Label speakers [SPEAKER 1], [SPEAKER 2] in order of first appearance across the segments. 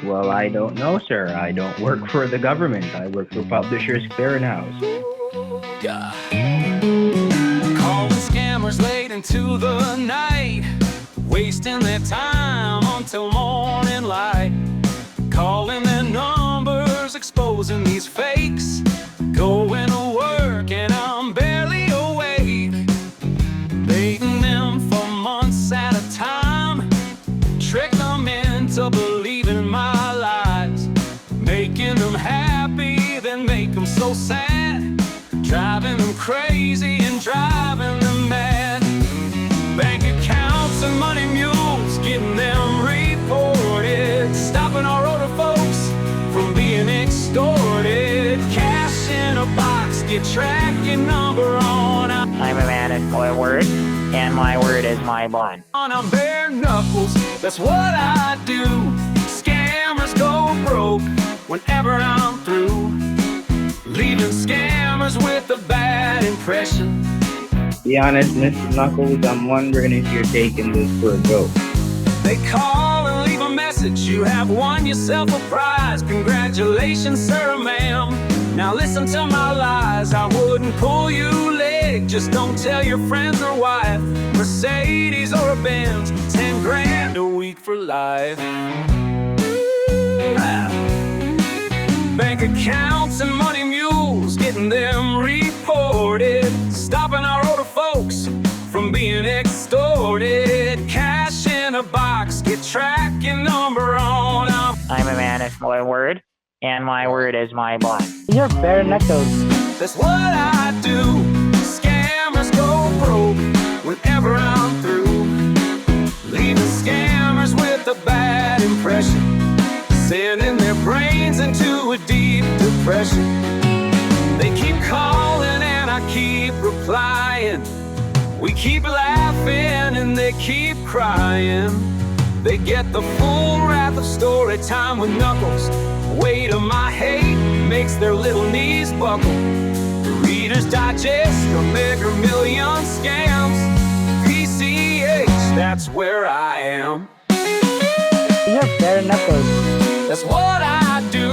[SPEAKER 1] Well, I don't know, sir. I don't work for the government. I work for Publishers Clearinghouse.
[SPEAKER 2] Yeah. Calling scammers late into the night, wasting their time until morning light. Calling their numbers, exposing these fakes. Going to work and I'm barely awake. Baiting them for months at a time. Trick them into believing my lies. Making them happy, then make them so sad. Driving them crazy and driving them mad. Bank accounts and money mules, getting them reported. Stopping our older folks from being extorted. Cash in a box, get tracking number on.
[SPEAKER 3] I'm a man of my word, and my word is my bond.
[SPEAKER 2] On bare knuckles, that's what I do. Scammers go broke whenever I'm through. Leaving scammers with a bad impression.
[SPEAKER 1] Be honest, Mr. Knuckles, I'm wondering if you're taking this for a joke.
[SPEAKER 2] They call and leave a message. You have won yourself a prize. Congratulations, sir, ma'am. Now listen to my lies. I wouldn't pull you leg. Just don't tell your friends or wife. Mercedes or a Benz, 10 grand a week for life. Bank accounts and money mules, getting them reported. Stopping our older folks from being extorted. Cash in a box, get tracking number on.
[SPEAKER 3] I'm a man of my word, and my word is my bond.
[SPEAKER 4] You're bare knuckles.
[SPEAKER 2] That's what I do. Scammers go broke whenever I'm through. Leaving scammers with a bad impression. Sending their brains into a deep depression. They keep calling and I keep replying. We keep laughing and they keep crying. They get the full wrath of story time with Knuckles. Weight of my hate makes their little knees buckle. The Reader's Digest, a Mega Million Scams. PCH, that's where I am.
[SPEAKER 4] You're bare knuckles.
[SPEAKER 2] That's what I do.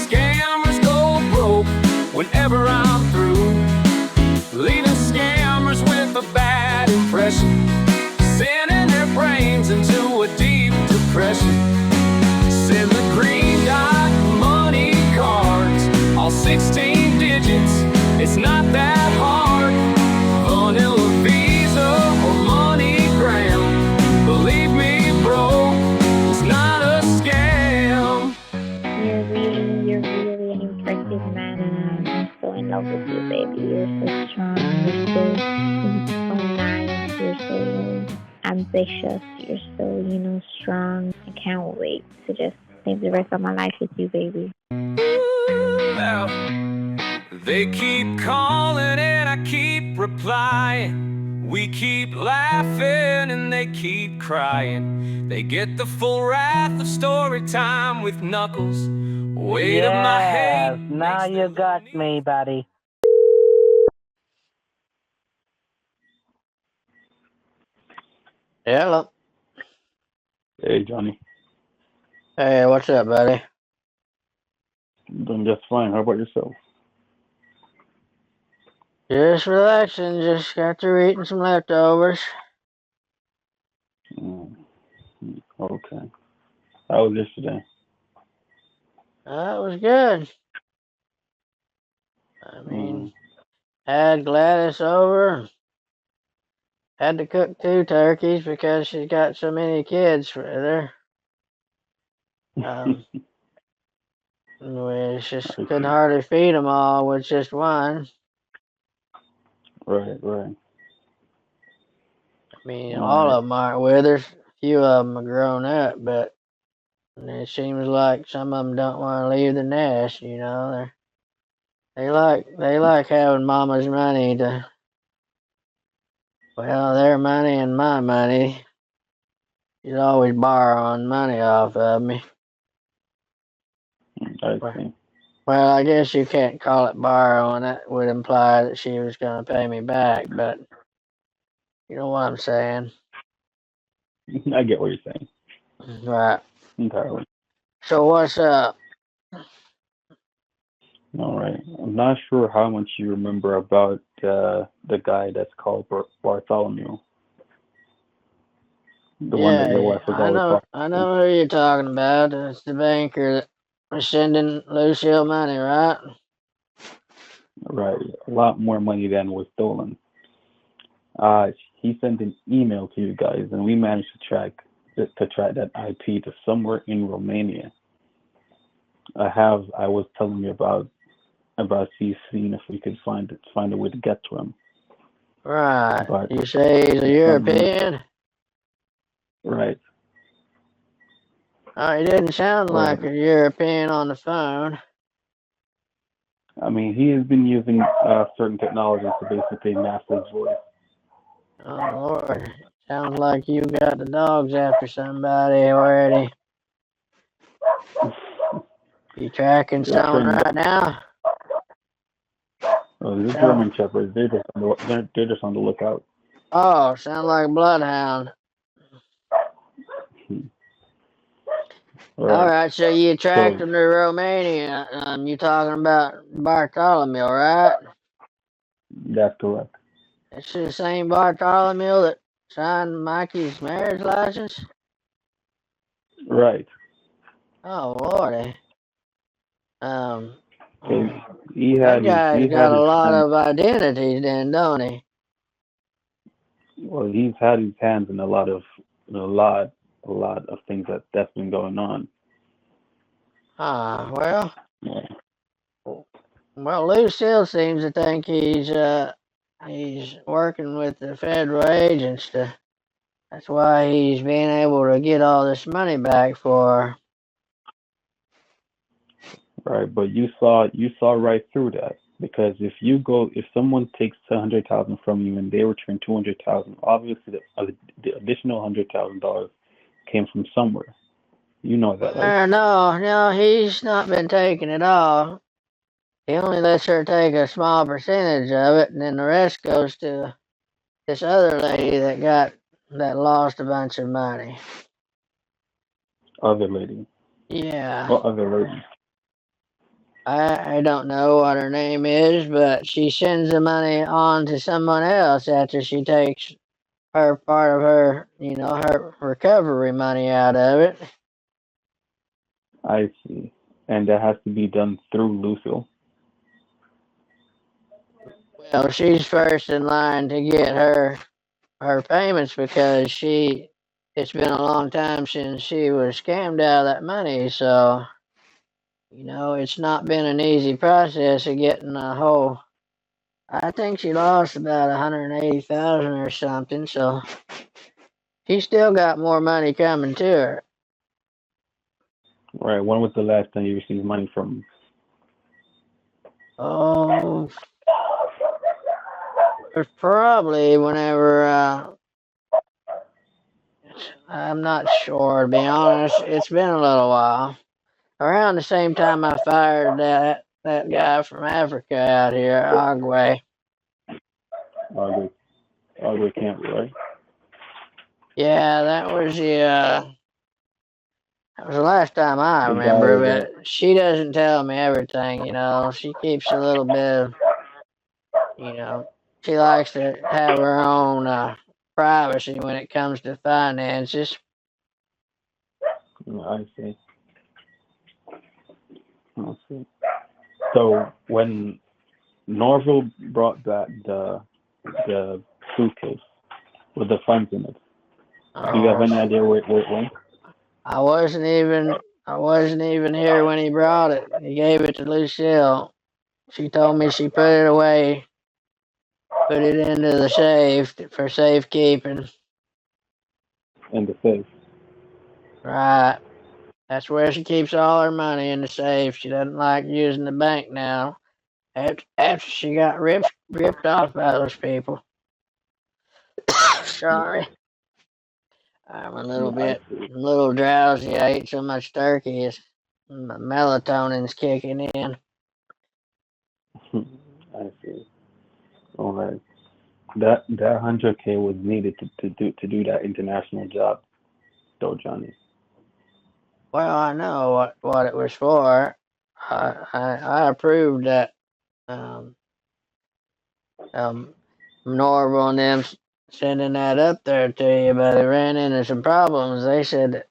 [SPEAKER 2] Scammers go broke whenever I'm through. Leaving scammers with a bad impression. Sending their brains into a deep depression. Send the green dot money cards, all 16 digits. It's not that hard. Vanilla Visa or MoneyGram. Believe me, bro, it's not a scam.
[SPEAKER 5] You're really an impressive man, and I'm so in love with you, baby. You're so strong, you're so nice, you're so ambitious, you're so, strong. I can't wait to just live the rest of my life with you, baby.
[SPEAKER 2] Well, they keep calling and I keep replying. We keep laughing and they keep crying. They get the full wrath of story time with Knuckles. Weight of my
[SPEAKER 4] Yes,
[SPEAKER 2] hate.
[SPEAKER 4] now you got me, buddy.
[SPEAKER 6] Hello.
[SPEAKER 7] Hey, Johnny.
[SPEAKER 6] Hey, what's up, buddy?
[SPEAKER 7] Doing just fine. How about yourself?
[SPEAKER 6] Just relaxing. Just got through eating some leftovers.
[SPEAKER 7] Okay. How was yesterday?
[SPEAKER 6] That was good. I mean, had Gladys over. Had to cook 2 turkeys because she's got so many kids with her. We just couldn't hardly feed them all with just one.
[SPEAKER 7] Right.
[SPEAKER 6] I mean, all of them aren't with her. A few of them are grown up, but it seems like some of them don't want to leave the nest. They like having mama's money to. Well, their money and my money. She's always borrowing money off of me.
[SPEAKER 7] I see.
[SPEAKER 6] Well, I guess you can't call it borrowing. That would imply that she was going to pay me back, but you know what I'm saying.
[SPEAKER 7] I get what you're saying.
[SPEAKER 6] Right.
[SPEAKER 7] Entirely.
[SPEAKER 6] So what's up?
[SPEAKER 7] All right. I'm not sure how much you remember about the guy that's called Bartholomew, the one that your
[SPEAKER 6] Yeah,
[SPEAKER 7] wife was always talking
[SPEAKER 6] I
[SPEAKER 7] to.
[SPEAKER 6] know who you're talking about. It's the banker that was sending Lucille money, right?
[SPEAKER 7] Right. A lot more money than was stolen. He sent an email to you guys, and we managed to track that IP to somewhere in Romania. I was telling you about seeing if we could find a way to get to him.
[SPEAKER 6] Right.
[SPEAKER 7] But
[SPEAKER 6] You say he's a
[SPEAKER 7] for some reason,
[SPEAKER 6] European?
[SPEAKER 7] right,
[SPEAKER 6] Oh, he didn't sound
[SPEAKER 7] right.
[SPEAKER 6] like a European on the phone.
[SPEAKER 7] I mean, he has been using certain technologies to basically mask his voice.
[SPEAKER 6] Oh, Lord. Sounds like you got the dogs after somebody already. You tracking
[SPEAKER 7] They're
[SPEAKER 6] someone
[SPEAKER 7] trained.
[SPEAKER 6] right now?
[SPEAKER 7] The
[SPEAKER 6] Sound,
[SPEAKER 7] German shepherds, they're just on the lookout.
[SPEAKER 6] sound like a bloodhound.
[SPEAKER 7] All
[SPEAKER 6] All
[SPEAKER 7] right.
[SPEAKER 6] right, so you tracked
[SPEAKER 7] So
[SPEAKER 6] him to Romania. You talking about Bartholomew, right?
[SPEAKER 7] that's correct.
[SPEAKER 6] It's the same Bartholomew that signed Mikey's marriage license?
[SPEAKER 7] Right.
[SPEAKER 6] Oh, Lordy. Um,
[SPEAKER 7] So
[SPEAKER 6] that guy's
[SPEAKER 7] he
[SPEAKER 6] got
[SPEAKER 7] had
[SPEAKER 6] a
[SPEAKER 7] his
[SPEAKER 6] lot
[SPEAKER 7] hands.
[SPEAKER 6] of identities then, don't he?
[SPEAKER 7] Well, he's had his hands in a lot of things that's been going on.
[SPEAKER 6] Ah,
[SPEAKER 7] Yeah.
[SPEAKER 6] well, Lucille seems to think he's working with the federal agents to. That's why he's being able to get all this money back for her.
[SPEAKER 7] Right. But you saw right through that, because if someone takes 100,000 from you and they return 200,000, obviously the additional $100,000 came from somewhere. You know that, right?
[SPEAKER 6] No, he's not been taking it all. He only lets her take a small percentage of it, and then the rest goes to this other lady that lost a bunch of money.
[SPEAKER 7] Other lady.
[SPEAKER 6] Yeah,
[SPEAKER 7] What other lady?
[SPEAKER 6] I don't know what her name is, but she sends the money on to someone else after she takes her part of her, her recovery money out of it.
[SPEAKER 7] I see. And that has to be done through Lucille.
[SPEAKER 6] Well, she's first in line to get her payments because it's been a long time since she was scammed out of that money, so it's not been an easy process of getting a whole. I think she lost about 180,000 or something, so she still got more money coming to her.
[SPEAKER 7] Right. When was the last time you received money from?
[SPEAKER 6] Oh, it's probably whenever I'm not sure, to be honest. It's been a little while. Around the same time I fired that guy from Africa out here, Agwe.
[SPEAKER 7] Audrey, Audrey Campbell, right?
[SPEAKER 6] Yeah, that was the last time I
[SPEAKER 7] The
[SPEAKER 6] remember,
[SPEAKER 7] guy that.
[SPEAKER 6] but she doesn't tell me everything, She keeps a little bit of, you know, she likes to have her own privacy when it comes to finances.
[SPEAKER 7] I see. I see. So when Norville brought back the suitcase with the funds in it, do you have
[SPEAKER 6] Oh,
[SPEAKER 7] any idea where it went?
[SPEAKER 6] I wasn't even here when he brought it. He gave it to Lucille. She told me she put it away, put it into the safe for safekeeping.
[SPEAKER 7] In the safe.
[SPEAKER 6] Right. That's where she keeps all her money, in the safe. She doesn't like using the bank now. After she got ripped off by those people. Sorry, I'm
[SPEAKER 7] Yeah, I see.
[SPEAKER 6] a little drowsy. I ate so much turkey, my melatonin's kicking in.
[SPEAKER 7] I see. All right. That 100K was needed to do that international job, though, Johnny.
[SPEAKER 6] Well, I know what it was for. I approved that Norval and them sending that up there to you, but they ran into some problems. They said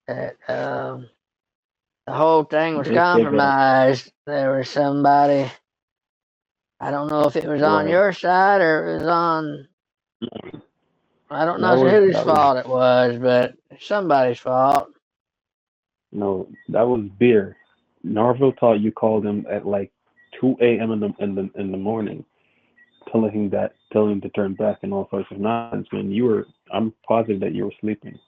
[SPEAKER 6] that the whole thing was
[SPEAKER 7] They said that,
[SPEAKER 6] compromised. There was somebody. I don't know if it was on
[SPEAKER 7] right?
[SPEAKER 6] your side or it was on. I don't know whose
[SPEAKER 7] That was
[SPEAKER 6] fault it was, but somebody's fault.
[SPEAKER 7] no, that was beer. Norville thought you called him at like 2 a.m. in the morning, telling him to turn back and all sorts of nonsense. When I'm positive that you were sleeping.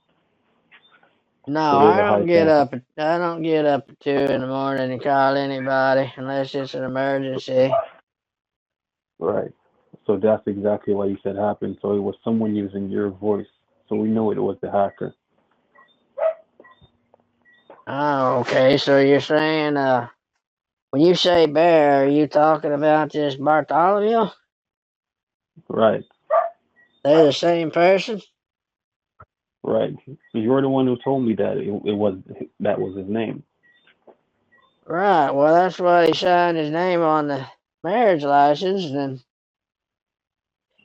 [SPEAKER 6] No,
[SPEAKER 7] So there's a high chance.
[SPEAKER 6] I don't get up at 2 in the morning and call anybody unless it's an emergency.
[SPEAKER 7] Right. So that's exactly what you said happened. So it was someone using your voice. So we know it was the hacker.
[SPEAKER 6] Oh, okay. So you're saying, when you say bear, are you talking about this Bartholomew?
[SPEAKER 7] Right.
[SPEAKER 6] They're the same person?
[SPEAKER 7] Right. You're the one who told me that that was his name.
[SPEAKER 6] Right. Well, that's why he signed his name on the marriage license. And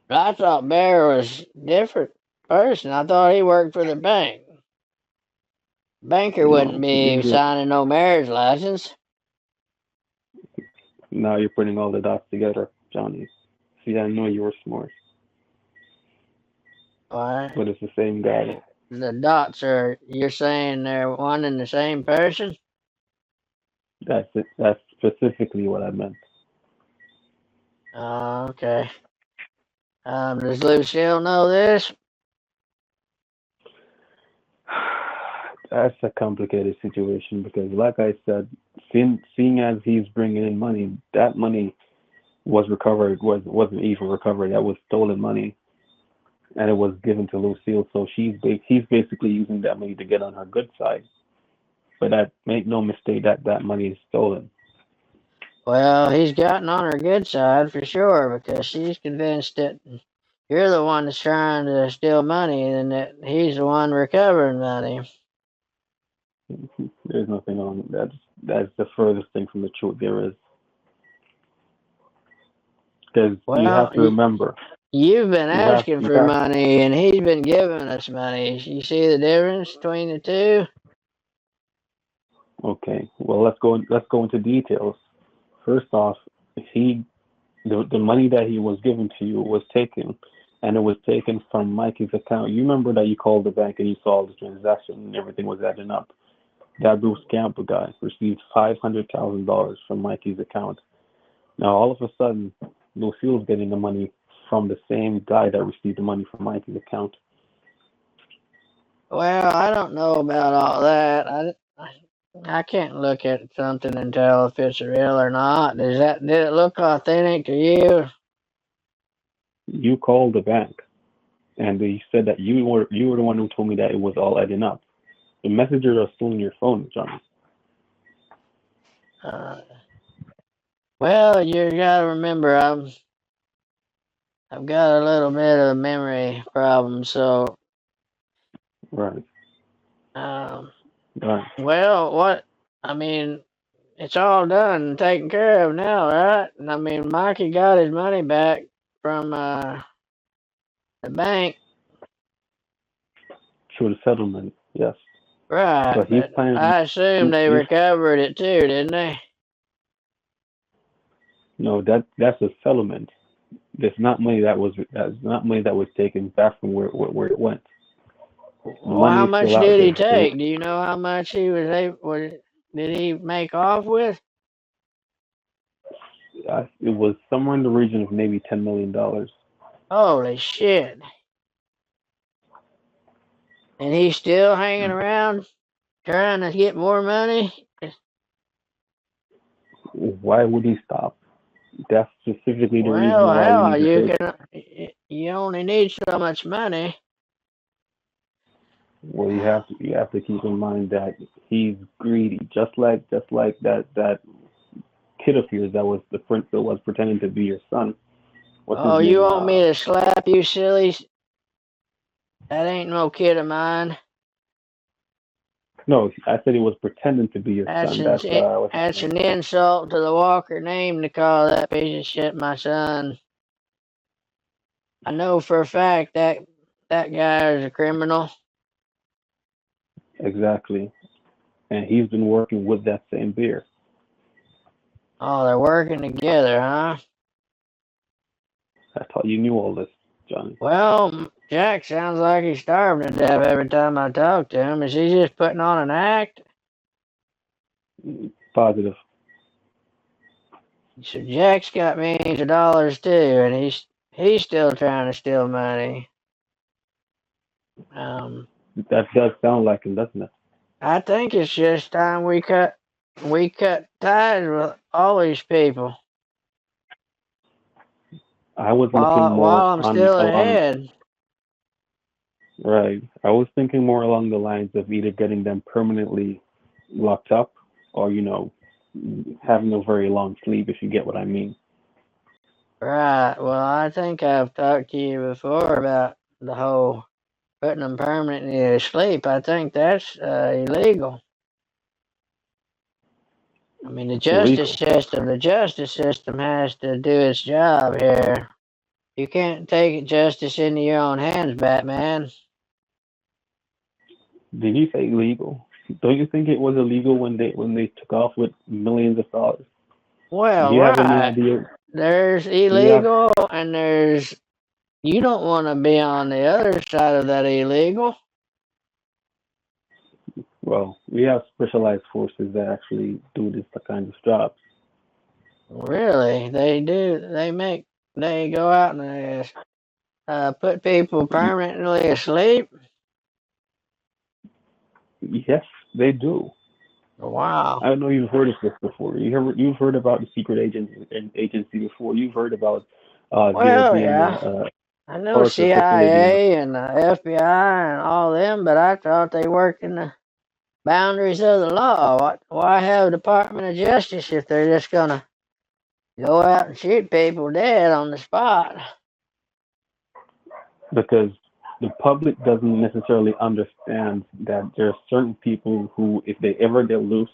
[SPEAKER 6] I thought Bear was a different person. I thought he worked for the bank. Banker wouldn't
[SPEAKER 7] No.
[SPEAKER 6] be signing no marriage license.
[SPEAKER 7] Now you're putting all the dots together, Johnny. See, I know you were smart,
[SPEAKER 6] Why?
[SPEAKER 7] but it's the same guy.
[SPEAKER 6] The dots are, you're saying they're one and the same person?
[SPEAKER 7] That's it. That's specifically what I meant.
[SPEAKER 6] Oh, okay. Does Lucille know this?
[SPEAKER 7] That's a complicated situation because, like I said, seeing as he's bringing in money, that money was recovered. Wasn't even recovered. That was stolen money, and it was given to Lucille. So he's basically using that money to get on her good side. But that make no mistake that money is stolen.
[SPEAKER 6] Well, he's gotten on her good side for sure because she's convinced that you're the one that's trying to steal money and that he's the one recovering money.
[SPEAKER 7] There's nothing on that's the furthest thing from the truth there is. Because you have
[SPEAKER 6] Well,
[SPEAKER 7] to remember,
[SPEAKER 6] you've been asking
[SPEAKER 7] you
[SPEAKER 6] for
[SPEAKER 7] have
[SPEAKER 6] money and he's been giving us money. You see the difference between the two?
[SPEAKER 7] okay. Well, let's go into details. First off, the money that he was given to you was taken, and it was taken from Mikey's account. You remember that you called the bank and you saw the transaction and everything was adding up. That Bruce Campbell guy received $500,000 from Mikey's account. Now all of a sudden, Lucille's getting the money from the same guy that received the money from Mikey's account.
[SPEAKER 6] Well, I don't know about all that. I can't look at something and tell if it's real or not. Did it look authentic to you?
[SPEAKER 7] You called the bank, and they said that you were the one who told me that it was all adding up. The messages are still in your phone, Johnny.
[SPEAKER 6] Uh, well, you gotta remember, I've got a little bit of memory problem, so
[SPEAKER 7] Right.
[SPEAKER 6] um,
[SPEAKER 7] Right.
[SPEAKER 6] well, what I mean, it's all done and taken care of now, right? And I mean, Mikey got his money back from the bank,
[SPEAKER 7] Through the settlement, yes.
[SPEAKER 6] right?
[SPEAKER 7] But he's
[SPEAKER 6] But
[SPEAKER 7] planning.
[SPEAKER 6] I assume they
[SPEAKER 7] He's
[SPEAKER 6] recovered it too, didn't they?
[SPEAKER 7] No, that's a settlement. That's not money that was taken back from where it went. The
[SPEAKER 6] Well,
[SPEAKER 7] money
[SPEAKER 6] how
[SPEAKER 7] is
[SPEAKER 6] much
[SPEAKER 7] still out
[SPEAKER 6] did he
[SPEAKER 7] there.
[SPEAKER 6] take? Do you know how much he was able? Did he make off with?
[SPEAKER 7] It was somewhere in the region of maybe $10 million.
[SPEAKER 6] Holy shit! And he's still hanging around trying to get more money.
[SPEAKER 7] Why would he stop? That's specifically the reason
[SPEAKER 6] Well,
[SPEAKER 7] why we
[SPEAKER 6] hell,
[SPEAKER 7] need to take.
[SPEAKER 6] you only need so much money.
[SPEAKER 7] Well, you have to keep in mind that he's greedy, just like that kid of yours that was the prince that was pretending to be your son. What's his
[SPEAKER 6] Oh, you
[SPEAKER 7] name?
[SPEAKER 6] want me to slap you, silly? That ain't no kid of mine.
[SPEAKER 7] No, I said he was pretending to be your son. That's what he
[SPEAKER 6] That's
[SPEAKER 7] said.
[SPEAKER 6] an insult to the Walker name to call that piece of shit my son. I know for a fact that that guy is a criminal.
[SPEAKER 7] Exactly. And he's been working with that same beer.
[SPEAKER 6] Oh, they're working together, huh?
[SPEAKER 7] I thought you knew all this, Johnny.
[SPEAKER 6] Well, Jack sounds like he's starving to death every time I talk to him. Is he just putting on an act?
[SPEAKER 7] Positive.
[SPEAKER 6] So Jack's got millions of dollars too, and he's still trying to steal money.
[SPEAKER 7] That does sound like him, doesn't it?
[SPEAKER 6] I think it's just time we cut ties with all these people
[SPEAKER 7] I was looking more
[SPEAKER 6] while I'm
[SPEAKER 7] on
[SPEAKER 6] still
[SPEAKER 7] along
[SPEAKER 6] ahead.
[SPEAKER 7] right. I was thinking more along the lines of either getting them permanently locked up or, having a very long sleep, if you get what I mean.
[SPEAKER 6] Right. Well, I think I've talked to you before about the whole putting them permanently to sleep. I think that's illegal. I mean, the
[SPEAKER 7] Illegal.
[SPEAKER 6] justice system has to do its job here. You can't take justice into your own hands, Batman.
[SPEAKER 7] Did you say illegal? Don't you think it was illegal when they took off with millions of dollars? Do
[SPEAKER 6] Well,
[SPEAKER 7] you have any
[SPEAKER 6] right.
[SPEAKER 7] idea?
[SPEAKER 6] There's
[SPEAKER 7] Do you have
[SPEAKER 6] illegal and there's you don't want to be on the other side of that illegal.
[SPEAKER 7] Well, we have specialized forces that actually do this kind of jobs.
[SPEAKER 6] Really, they do. They go out and they put people permanently asleep.
[SPEAKER 7] Yes, they do.
[SPEAKER 6] Wow.
[SPEAKER 7] I know you've heard of this before. You've heard about the secret agency before. You've heard about there
[SPEAKER 6] Well,
[SPEAKER 7] being
[SPEAKER 6] yeah.
[SPEAKER 7] a
[SPEAKER 6] I know
[SPEAKER 7] torture facility.
[SPEAKER 6] CIA and the FBI and all them, but I thought they worked in the boundaries of the law. Why have a Department of Justice if they're just gonna go out and shoot people dead on the spot?
[SPEAKER 7] Because the public doesn't necessarily understand that there are certain people who, if they ever get loose,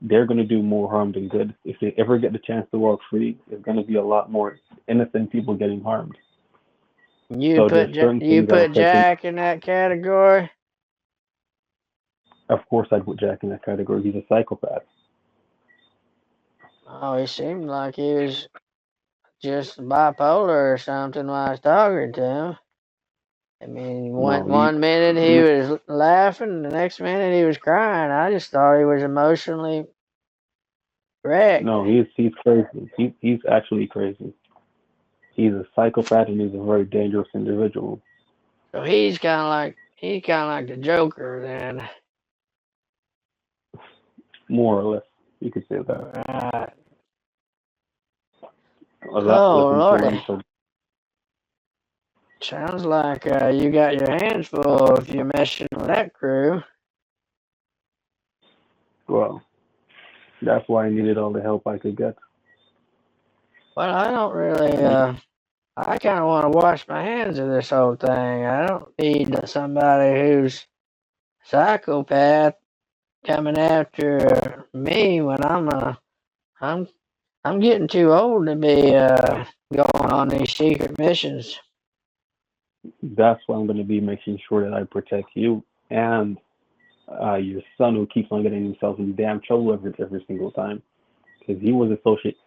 [SPEAKER 7] they're going to do more harm than good. If they ever get the chance to walk free, there's going to be a lot more innocent people getting harmed. So there's certain
[SPEAKER 6] You
[SPEAKER 7] things that are
[SPEAKER 6] put
[SPEAKER 7] taken.
[SPEAKER 6] Jack in that category?
[SPEAKER 7] Of course, I'd put Jack in that category. He's a psychopath.
[SPEAKER 6] Oh, he seemed like he was just bipolar or something while I was talking to him. I mean,
[SPEAKER 7] No,
[SPEAKER 6] one minute he was laughing, the next minute he was crying. I just thought he was emotionally wrecked.
[SPEAKER 7] no, he's crazy. He's actually crazy. He's a psychopath and he's a very dangerous individual.
[SPEAKER 6] So he's kind of like the Joker then.
[SPEAKER 7] More or less, you could say that.
[SPEAKER 6] Right.
[SPEAKER 7] A lot less
[SPEAKER 6] Oh Lordy,
[SPEAKER 7] influential.
[SPEAKER 6] sounds like you got your hands full if you're messing with that crew.
[SPEAKER 7] Well, that's why I needed all the help I could get.
[SPEAKER 6] Well, I don't really. I kind of want to wash my hands of this whole thing. I don't need somebody who's psychopath coming after me when I'm I'm getting too old to be going on these secret missions.
[SPEAKER 7] That's why I'm going to be making sure that I protect you and your son, who keeps on getting himself in damn trouble every single time, because he was associated.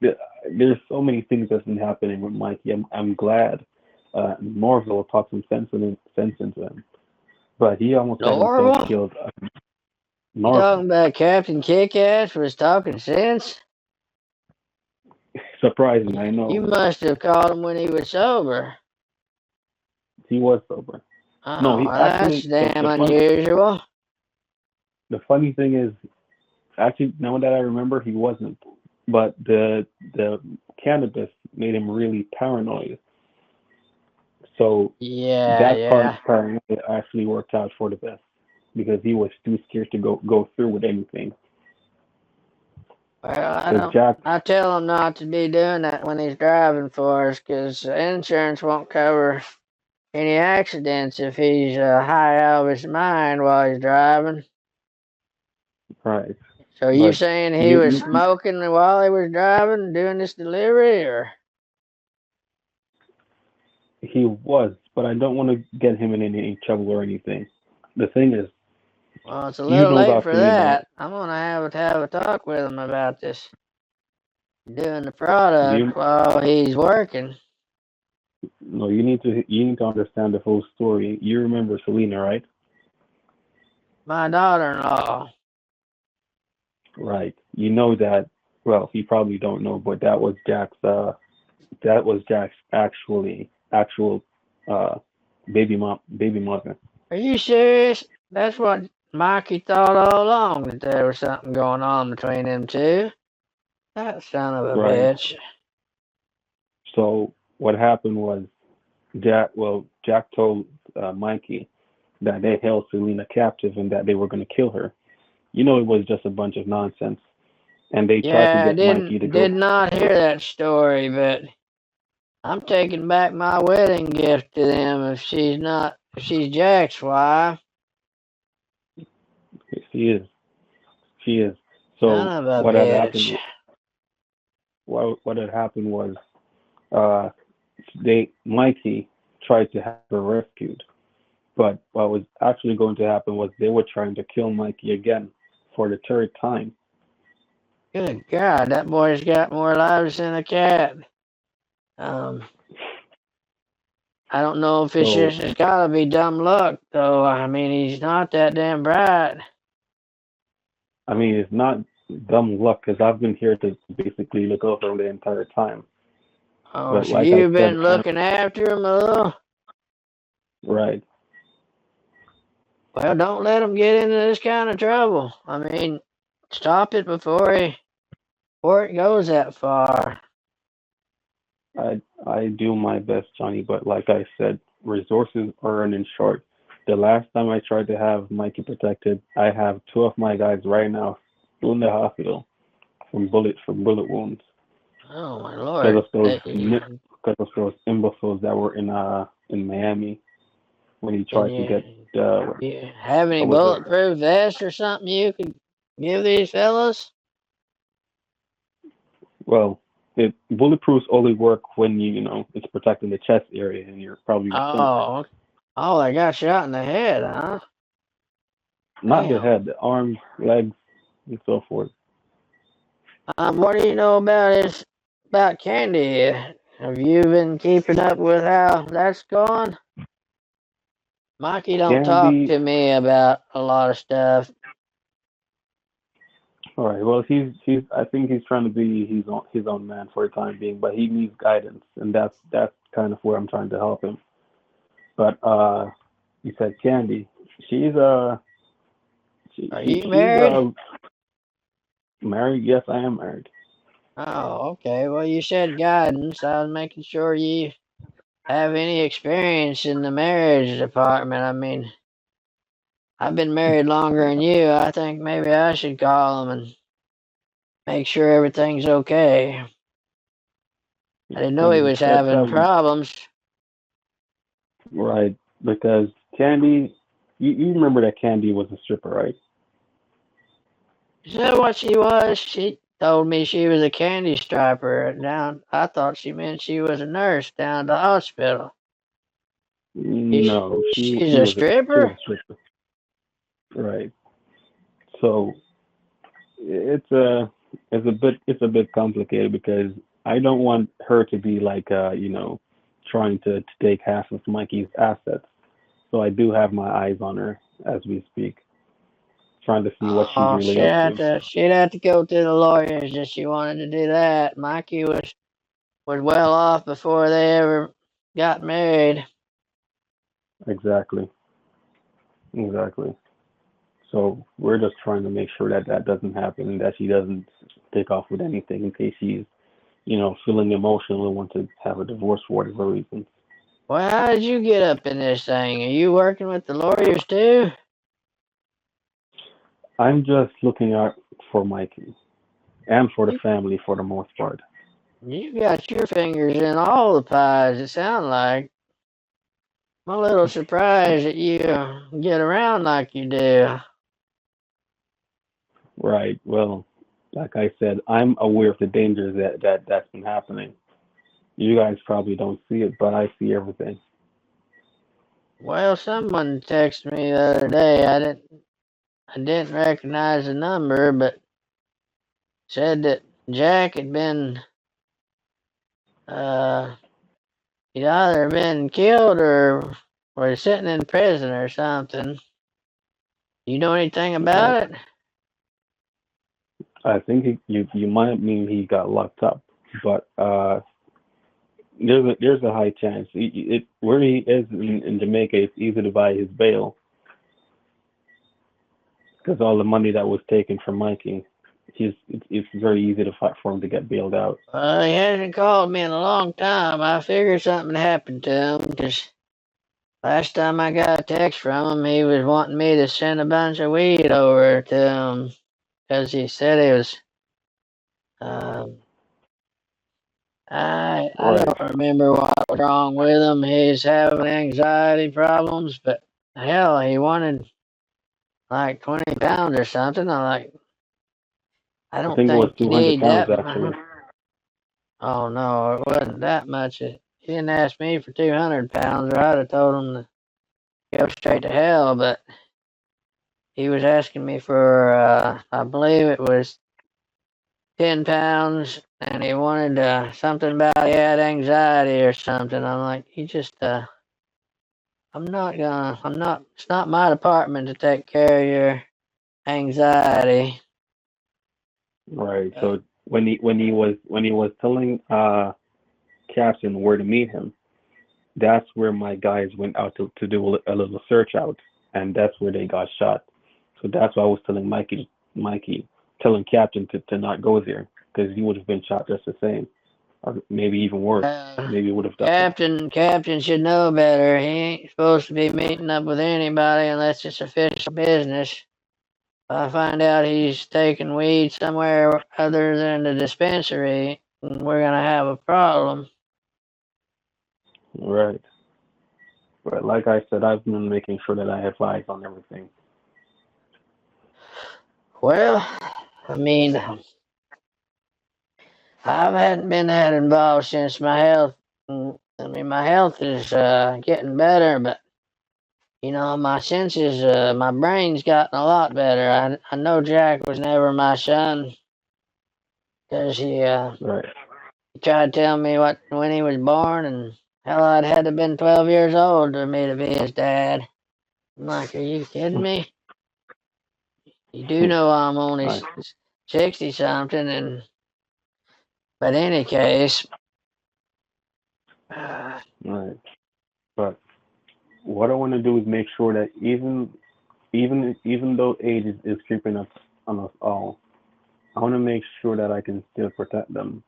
[SPEAKER 7] There's so many things that's been happening with Mikey. I'm glad Norville talked some sense into him, but he almost got himself
[SPEAKER 6] Normal?
[SPEAKER 7] killed.
[SPEAKER 6] You talking
[SPEAKER 7] Norville,
[SPEAKER 6] about Captain Kickass was talking sense?
[SPEAKER 7] surprising, I
[SPEAKER 6] You
[SPEAKER 7] know.
[SPEAKER 6] must have called him when he was sober.
[SPEAKER 7] He was sober. No,
[SPEAKER 6] Oh,
[SPEAKER 7] he
[SPEAKER 6] well, that's
[SPEAKER 7] actually.
[SPEAKER 6] damn unusual.
[SPEAKER 7] The funny thing is, actually, now that I remember, he wasn't. But the cannabis made him really paranoid. So
[SPEAKER 6] Yeah,
[SPEAKER 7] that part of
[SPEAKER 6] yeah.
[SPEAKER 7] paranoia actually worked out for the best because he was too scared to go through with anything.
[SPEAKER 6] Well,
[SPEAKER 7] Because Jack,
[SPEAKER 6] I tell him not to be doing that when he's driving for us, 'cause insurance won't cover any accidents if he's high out of his mind while he's driving.
[SPEAKER 7] Right.
[SPEAKER 6] So you
[SPEAKER 7] But
[SPEAKER 6] saying he was
[SPEAKER 7] you
[SPEAKER 6] smoking while he was driving, doing this delivery, or?
[SPEAKER 7] he was, but I don't want to get him in any trouble or anything. The thing is,
[SPEAKER 6] Well, it's a
[SPEAKER 7] you
[SPEAKER 6] little
[SPEAKER 7] know
[SPEAKER 6] late
[SPEAKER 7] about
[SPEAKER 6] for
[SPEAKER 7] Selena.
[SPEAKER 6] that. I'm gonna have a talk with him about this, doing the
[SPEAKER 7] You
[SPEAKER 6] product while he's working.
[SPEAKER 7] no, you need to understand the whole story. You remember Selena, right?
[SPEAKER 6] My daughter-in-law.
[SPEAKER 7] Right. You know that. Well, he probably don't know, but that was Jack's actual uh baby mother.
[SPEAKER 6] Are you serious? That's what Mikey thought all along, that there was something going on between them two. That son of a
[SPEAKER 7] Right.
[SPEAKER 6] bitch.
[SPEAKER 7] So what happened was Jack told Mikey that they held Selena captive and that they were going to kill her. You know, it was just a bunch of nonsense, and they tried to
[SPEAKER 6] Yeah, I
[SPEAKER 7] get Mikey to
[SPEAKER 6] did
[SPEAKER 7] go.
[SPEAKER 6] not hear that story, but I'm taking back my wedding gift to them if she's Jack's wife.
[SPEAKER 7] She is, she is.
[SPEAKER 6] Son
[SPEAKER 7] So
[SPEAKER 6] of a
[SPEAKER 7] what had
[SPEAKER 6] bitch.
[SPEAKER 7] happened? What had happened was, uh, Mikey tried to have her rescued, but what was actually going to happen was they were trying to kill Mikey again for the third time.
[SPEAKER 6] Good God, that boy's got more lives than a cat. Um, I don't know if
[SPEAKER 7] So
[SPEAKER 6] it's gotta be dumb luck, though. I mean, he's not that damn bright.
[SPEAKER 7] I mean, it's not dumb luck because I've been here to basically look over him the entire time.
[SPEAKER 6] Oh,
[SPEAKER 7] But
[SPEAKER 6] so
[SPEAKER 7] like I
[SPEAKER 6] you've
[SPEAKER 7] said,
[SPEAKER 6] been looking after him a little?
[SPEAKER 7] right,
[SPEAKER 6] Well, don't let him get into this kind of trouble. I mean, stop it before it goes that far.
[SPEAKER 7] I do my best, Johnny. But like I said, resources are running short. The last time I tried to have Mikey protected, I have two of my guys right now still in the hospital from bullet wounds
[SPEAKER 6] Oh my
[SPEAKER 7] because
[SPEAKER 6] Lord!
[SPEAKER 7] of those because of those imbeciles that were in Miami when he
[SPEAKER 6] Can
[SPEAKER 7] tried to get
[SPEAKER 6] you have any
[SPEAKER 7] what was it?
[SPEAKER 6] bulletproof vest or something you could give these fellas?
[SPEAKER 7] Well, bulletproofs only work when it's protecting the chest area and probably your stomach.
[SPEAKER 6] Oh, oh, they got shot in the head, huh?
[SPEAKER 7] Not the
[SPEAKER 6] Damn.
[SPEAKER 7] head, the arms, legs, and so forth.
[SPEAKER 6] What do you know about Candy? Have you been keeping up with how that's going? Mikey don't talk
[SPEAKER 7] Candy,
[SPEAKER 6] to me about a lot of stuff.
[SPEAKER 7] all right. Well, he's. I think he's trying to be his own man for the time being, but he needs guidance, and that's kind of where I'm trying to help him. But you said Candy. She's
[SPEAKER 6] Are you
[SPEAKER 7] she's
[SPEAKER 6] married?
[SPEAKER 7] married. Yes, I am married.
[SPEAKER 6] Oh, okay. Well, you said guidance. I was making sure you have any experience in the marriage department. I mean, I've been married longer than you. I think maybe I should call him and make sure everything's okay. I didn't
[SPEAKER 7] I
[SPEAKER 6] know he
[SPEAKER 7] mean,
[SPEAKER 6] was having
[SPEAKER 7] that would
[SPEAKER 6] problems.
[SPEAKER 7] right because Candy. You remember that Candy was a stripper, right?
[SPEAKER 6] Is that what she was? She told me she was a candy striper down. I thought she meant she was a nurse down at the hospital.
[SPEAKER 7] No, she
[SPEAKER 6] She's
[SPEAKER 7] she
[SPEAKER 6] a
[SPEAKER 7] was a she was
[SPEAKER 6] stripper?
[SPEAKER 7] a stripper, right? So it's a bit complicated because I don't want her to be like trying to take half of Mikey's assets. So I do have my eyes on her as we speak, trying to see what she's
[SPEAKER 6] Oh,
[SPEAKER 7] really up to.
[SPEAKER 6] she'd have to go to the lawyers if she wanted to do that. Mikey was well off before they ever got married.
[SPEAKER 7] Exactly, exactly. So we're just trying to make sure that that doesn't happen and that she doesn't take off with anything in case she's feeling emotional and want to have a divorce for whatever reason.
[SPEAKER 6] Well, how did you get up in this thing? Are you working with the lawyers too?
[SPEAKER 7] I'm just looking out for Mikey and for the
[SPEAKER 6] You,
[SPEAKER 7] family for the most part.
[SPEAKER 6] you got your fingers in all the pies, it sounds like. I'm a little surprised that you get around like you do.
[SPEAKER 7] Right. Well, like I said, I'm aware of the dangers that's been happening. You guys probably don't see it, but I see everything.
[SPEAKER 6] Well, someone texted me the other day. I didn't recognize the number, but said that Jack had been uh he'd either been killed or was sitting in prison or something. You know anything
[SPEAKER 7] Right.
[SPEAKER 6] about it?
[SPEAKER 7] I think you might mean he got locked up, but there's a high chance. Where he is in Jamaica, it's easy to buy his bail because all the money that was taken from Mikey, it's very easy to fight for him to get bailed out.
[SPEAKER 6] He hasn't called me in a long time. I figured something happened to him because last time I got a text from him, he was wanting me to send a bunch of weed over to him because he said he was. Um, I
[SPEAKER 7] Right.
[SPEAKER 6] don't remember what was wrong with him. He's having anxiety problems, but hell, he wanted like 20 pounds or something. I'm like, I
[SPEAKER 7] I
[SPEAKER 6] don't
[SPEAKER 7] think it was
[SPEAKER 6] think you
[SPEAKER 7] 200
[SPEAKER 6] need
[SPEAKER 7] pounds
[SPEAKER 6] that.
[SPEAKER 7] actually.
[SPEAKER 6] Oh no, it wasn't that much. He didn't ask me for 200 pounds, or I'd have told him to go straight to hell. But he was asking me for, I believe it was 10 pounds, and he wanted something about he had anxiety or something. I'm like, you just, I'm not, it's not my department to take care of your anxiety.
[SPEAKER 7] Right. So when he was telling Captain where to meet him, that's where my guys went out to do a little search out, and that's where they got shot. So that's why I was telling Mikey, telling Captain to not go there because he would have been shot just the same, or maybe even worse. Maybe he would have died.
[SPEAKER 6] Captain should know better. He ain't supposed to be meeting up with anybody unless it's official business. If I find out he's taking weed somewhere other than the dispensary, we're gonna have a problem.
[SPEAKER 7] Right. But like I said, I've been making sure that I have eyes on everything.
[SPEAKER 6] Well, I mean, I hadn't been that involved since my health. I mean, my health is getting better, but my senses, my brain's gotten a lot better. I know Jack was never my son because
[SPEAKER 7] Right.
[SPEAKER 6] he tried to tell me what when he was born, and hell, I'd had to been 12 years old for me to be his dad. I'm like, are you kidding me? You do know I'm only
[SPEAKER 7] Right.
[SPEAKER 6] 60 something, and but any case,
[SPEAKER 7] Right. But what I want to do is make sure that even though age is creeping up on us all, I want to make sure that I can still protect them,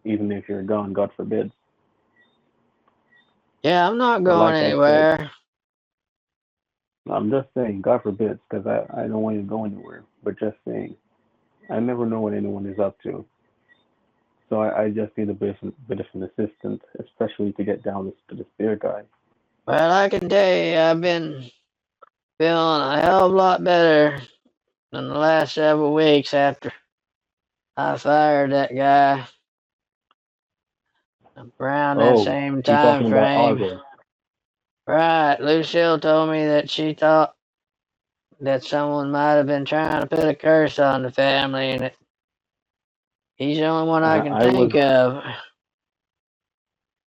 [SPEAKER 7] even if you're gone, God forbid.
[SPEAKER 6] yeah, I'm not
[SPEAKER 7] But
[SPEAKER 6] going
[SPEAKER 7] like I said,
[SPEAKER 6] anywhere.
[SPEAKER 7] I'm just saying, God forbid, because I don't want you to go anywhere. But just saying, I never know what anyone is up to. So I just need a bit of an assistance, especially to get down to this beer guy.
[SPEAKER 6] Well, I can tell you, I've been feeling a hell of a lot better in the last several weeks after I fired that guy around that
[SPEAKER 7] Oh,
[SPEAKER 6] same
[SPEAKER 7] you
[SPEAKER 6] time
[SPEAKER 7] talking about
[SPEAKER 6] frame.
[SPEAKER 7] Argo?
[SPEAKER 6] Right, Lucille told me that she thought that someone might have been trying to put a curse on the family, and that he's the only one I can
[SPEAKER 7] I was
[SPEAKER 6] think of.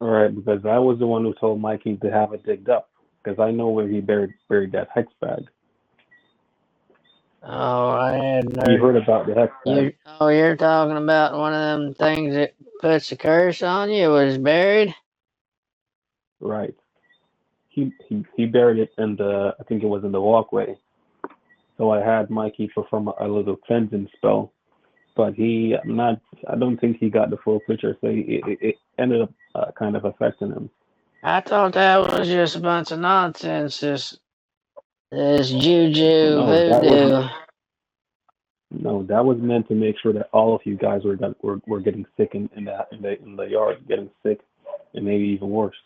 [SPEAKER 7] right because I was the one who told Mikey to have it digged up because I know where he buried that hex bag.
[SPEAKER 6] Oh, I hadn't
[SPEAKER 7] You
[SPEAKER 6] heard.
[SPEAKER 7] heard about the hex bag,
[SPEAKER 6] You're talking about one of them things that puts a curse on you was buried?
[SPEAKER 7] right? He buried it in the I think it was in the walkway. So I had Mikey perform a little cleansing spell, but I don't think he got the full picture, so it ended up kind of affecting him.
[SPEAKER 6] I thought that was just a bunch of nonsense. This juju
[SPEAKER 7] No, that was
[SPEAKER 6] voodoo.
[SPEAKER 7] no, that was meant to make sure that all of you guys were getting sick in the yard, getting sick, and maybe even worse.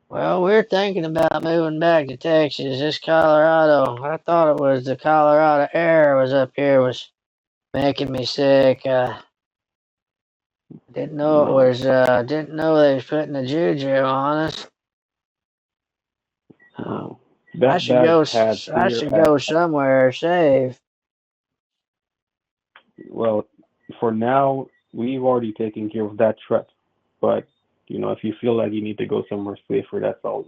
[SPEAKER 6] Well, we're thinking about moving back to Texas. This Colorado, I thought it was the Colorado air was up here was making me sick. Didn't know it
[SPEAKER 7] No,
[SPEAKER 6] was. Didn't know they was putting the juju on us.
[SPEAKER 7] no.
[SPEAKER 6] I
[SPEAKER 7] That
[SPEAKER 6] should go.
[SPEAKER 7] has
[SPEAKER 6] I
[SPEAKER 7] here
[SPEAKER 6] should
[SPEAKER 7] at
[SPEAKER 6] go somewhere safe.
[SPEAKER 7] well, for now we've already taken care of that threat. But if you feel like you need to go somewhere safer, that's all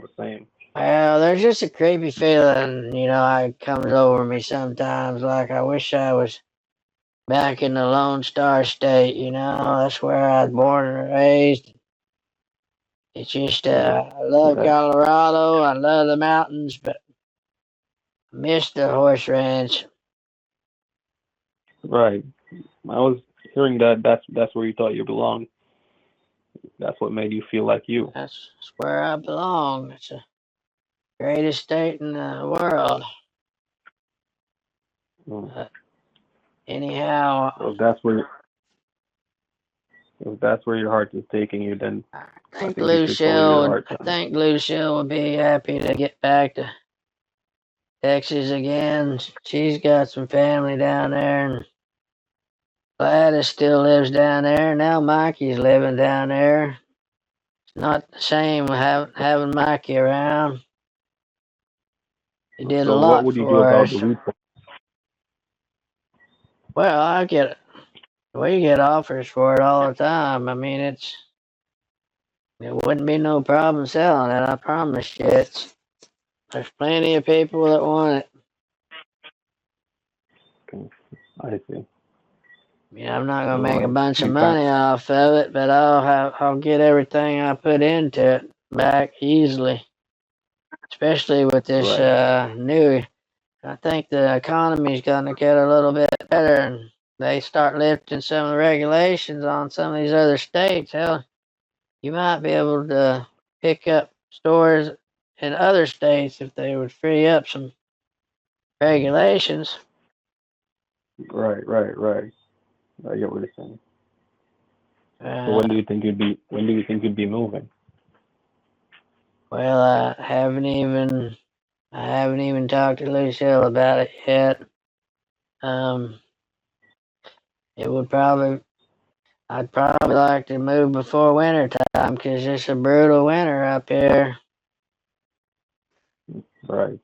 [SPEAKER 7] the same.
[SPEAKER 6] Well, there's just a creepy feeling, it comes over me sometimes. Like I wish I was back in the Lone Star State. That's where I was born and raised. It's just, I love
[SPEAKER 7] Right,
[SPEAKER 6] Colorado. I love the mountains, but I miss the horse ranch.
[SPEAKER 7] right. I was hearing that that's where you thought you belonged. That's what made you feel like you.
[SPEAKER 6] That's where I belong. It's the greatest state in the world.
[SPEAKER 7] Mm.
[SPEAKER 6] But anyhow,
[SPEAKER 7] So if that's where your heart is taking you, then
[SPEAKER 6] I
[SPEAKER 7] I
[SPEAKER 6] think
[SPEAKER 7] think you should follow your
[SPEAKER 6] Lucille would.
[SPEAKER 7] heart,
[SPEAKER 6] I
[SPEAKER 7] Johnny.
[SPEAKER 6] think Lucille would be happy to get back to Texas again. She's got some family down there, and Gladys still lives down there. Now Mikey's living down there. It's not the same having Mikey around. He did a
[SPEAKER 7] So what
[SPEAKER 6] lot
[SPEAKER 7] would you do
[SPEAKER 6] for
[SPEAKER 7] about the
[SPEAKER 6] us.
[SPEAKER 7] weed?
[SPEAKER 6] Well, we get offers for it all the time. I mean, it wouldn't be no problem selling it. I promise you. There's plenty of people that want it.
[SPEAKER 7] Okay, I see.
[SPEAKER 6] I'm not gonna make a
[SPEAKER 7] So
[SPEAKER 6] bunch of
[SPEAKER 7] in fact,
[SPEAKER 6] money off of it, but I'll get everything I put into it back easily. Especially with this
[SPEAKER 7] right.
[SPEAKER 6] new. I think the economy's gonna get a little bit better, and they start lifting some of the regulations on some of these other states. Hell, you might be able to pick up stores in other states if they would free up some regulations.
[SPEAKER 7] Right. I get what you're saying. So
[SPEAKER 6] Uh,
[SPEAKER 7] when do you think you'd be moving?
[SPEAKER 6] well, I haven't even talked to Lucille about it yet. Um, it would probably I'd probably like to move before winter time because it's a brutal winter up here.
[SPEAKER 7] Right.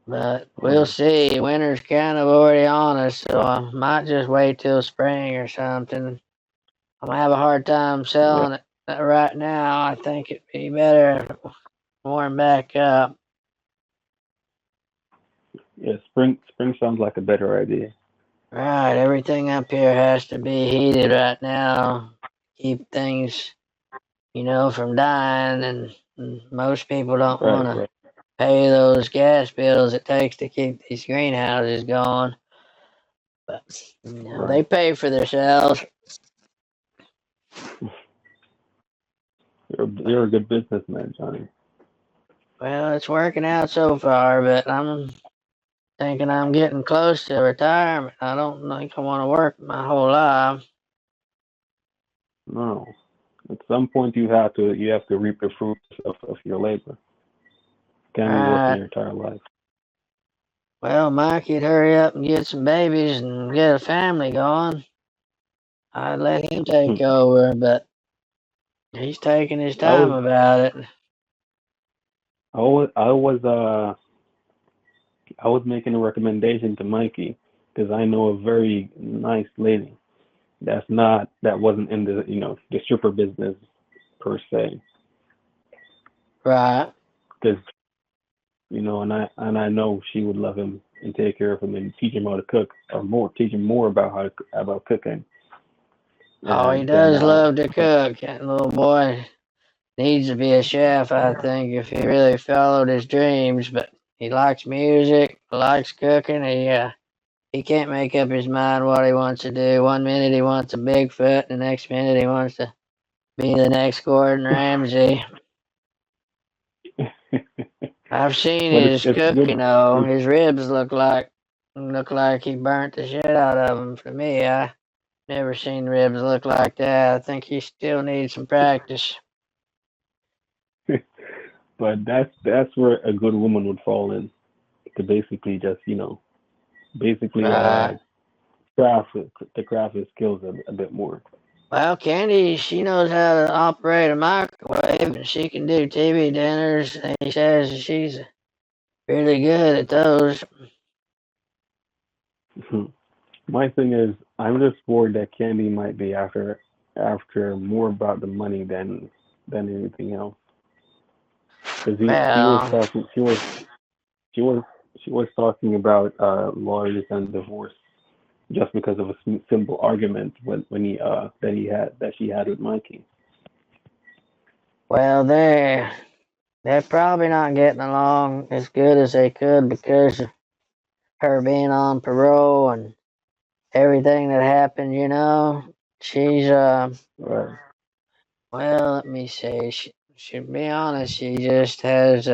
[SPEAKER 6] But we'll
[SPEAKER 7] Um,
[SPEAKER 6] see. Winter's kind of already on us, so I might just wait till spring or something. I'm gonna have a hard time
[SPEAKER 7] yeah.
[SPEAKER 6] selling it right now. I think it'd be better if it warm back up.
[SPEAKER 7] Yeah. Spring sounds like a better idea.
[SPEAKER 6] Right, everything up here has to be heated right now. Keep things, from dying, and most people don't want
[SPEAKER 7] Right.
[SPEAKER 6] to
[SPEAKER 7] Right.
[SPEAKER 6] pay those gas bills it takes to keep these greenhouses going. But they
[SPEAKER 7] Right.
[SPEAKER 6] pay for themselves.
[SPEAKER 7] You're a good businessman, Johnny.
[SPEAKER 6] Well, it's working out so far, but I'm thinking I'm getting close to retirement. I don't think I want to work my whole life.
[SPEAKER 7] No. At some point, you have to reap the fruits of your labor. Can't be working
[SPEAKER 6] Right.
[SPEAKER 7] your entire life.
[SPEAKER 6] Well, Mikey'd hurry up and get some babies and get a family going. I'd let him take over, but he's taking his
[SPEAKER 7] I
[SPEAKER 6] time
[SPEAKER 7] was
[SPEAKER 6] about it.
[SPEAKER 7] I was making a recommendation to Mikey because I know a very nice lady that wasn't in the stripper business per se.
[SPEAKER 6] Right.
[SPEAKER 7] Because and I know she would love him and take care of him and teach him how to cook or teach him more about cooking.
[SPEAKER 6] Oh, he
[SPEAKER 7] And then
[SPEAKER 6] does love to cook. That little boy needs to be a chef, I think, if he really followed his dreams. But he likes music, likes cooking. He can't make up his mind what he wants to do. One minute he wants a Bigfoot, the next minute he wants to be the next Gordon Ramsay. I've seen
[SPEAKER 7] but
[SPEAKER 6] his
[SPEAKER 7] it's
[SPEAKER 6] cook,
[SPEAKER 7] good.
[SPEAKER 6] his ribs look like he burnt the shit out of them. For me, I never seen ribs look like that. I think he still needs some practice.
[SPEAKER 7] But that's where a good woman would fall in to basically just basically
[SPEAKER 6] Right.
[SPEAKER 7] craft the craft his skills a bit more.
[SPEAKER 6] Well, Candy, she knows how to operate a microwave, and she can do TV dinners. And he says she's really good at those.
[SPEAKER 7] My thing is, I'm just worried that Candy might be after more about the money than anything else. Because he was
[SPEAKER 6] Well,
[SPEAKER 7] talking, she was she was talking about lawyers and divorce just because of a simple argument when he that she had with Mikey.
[SPEAKER 6] well, they're probably not getting along as good as they could because of her being on parole and everything that happened. She's
[SPEAKER 7] Right.
[SPEAKER 6] well, let me say, she be honest, she just has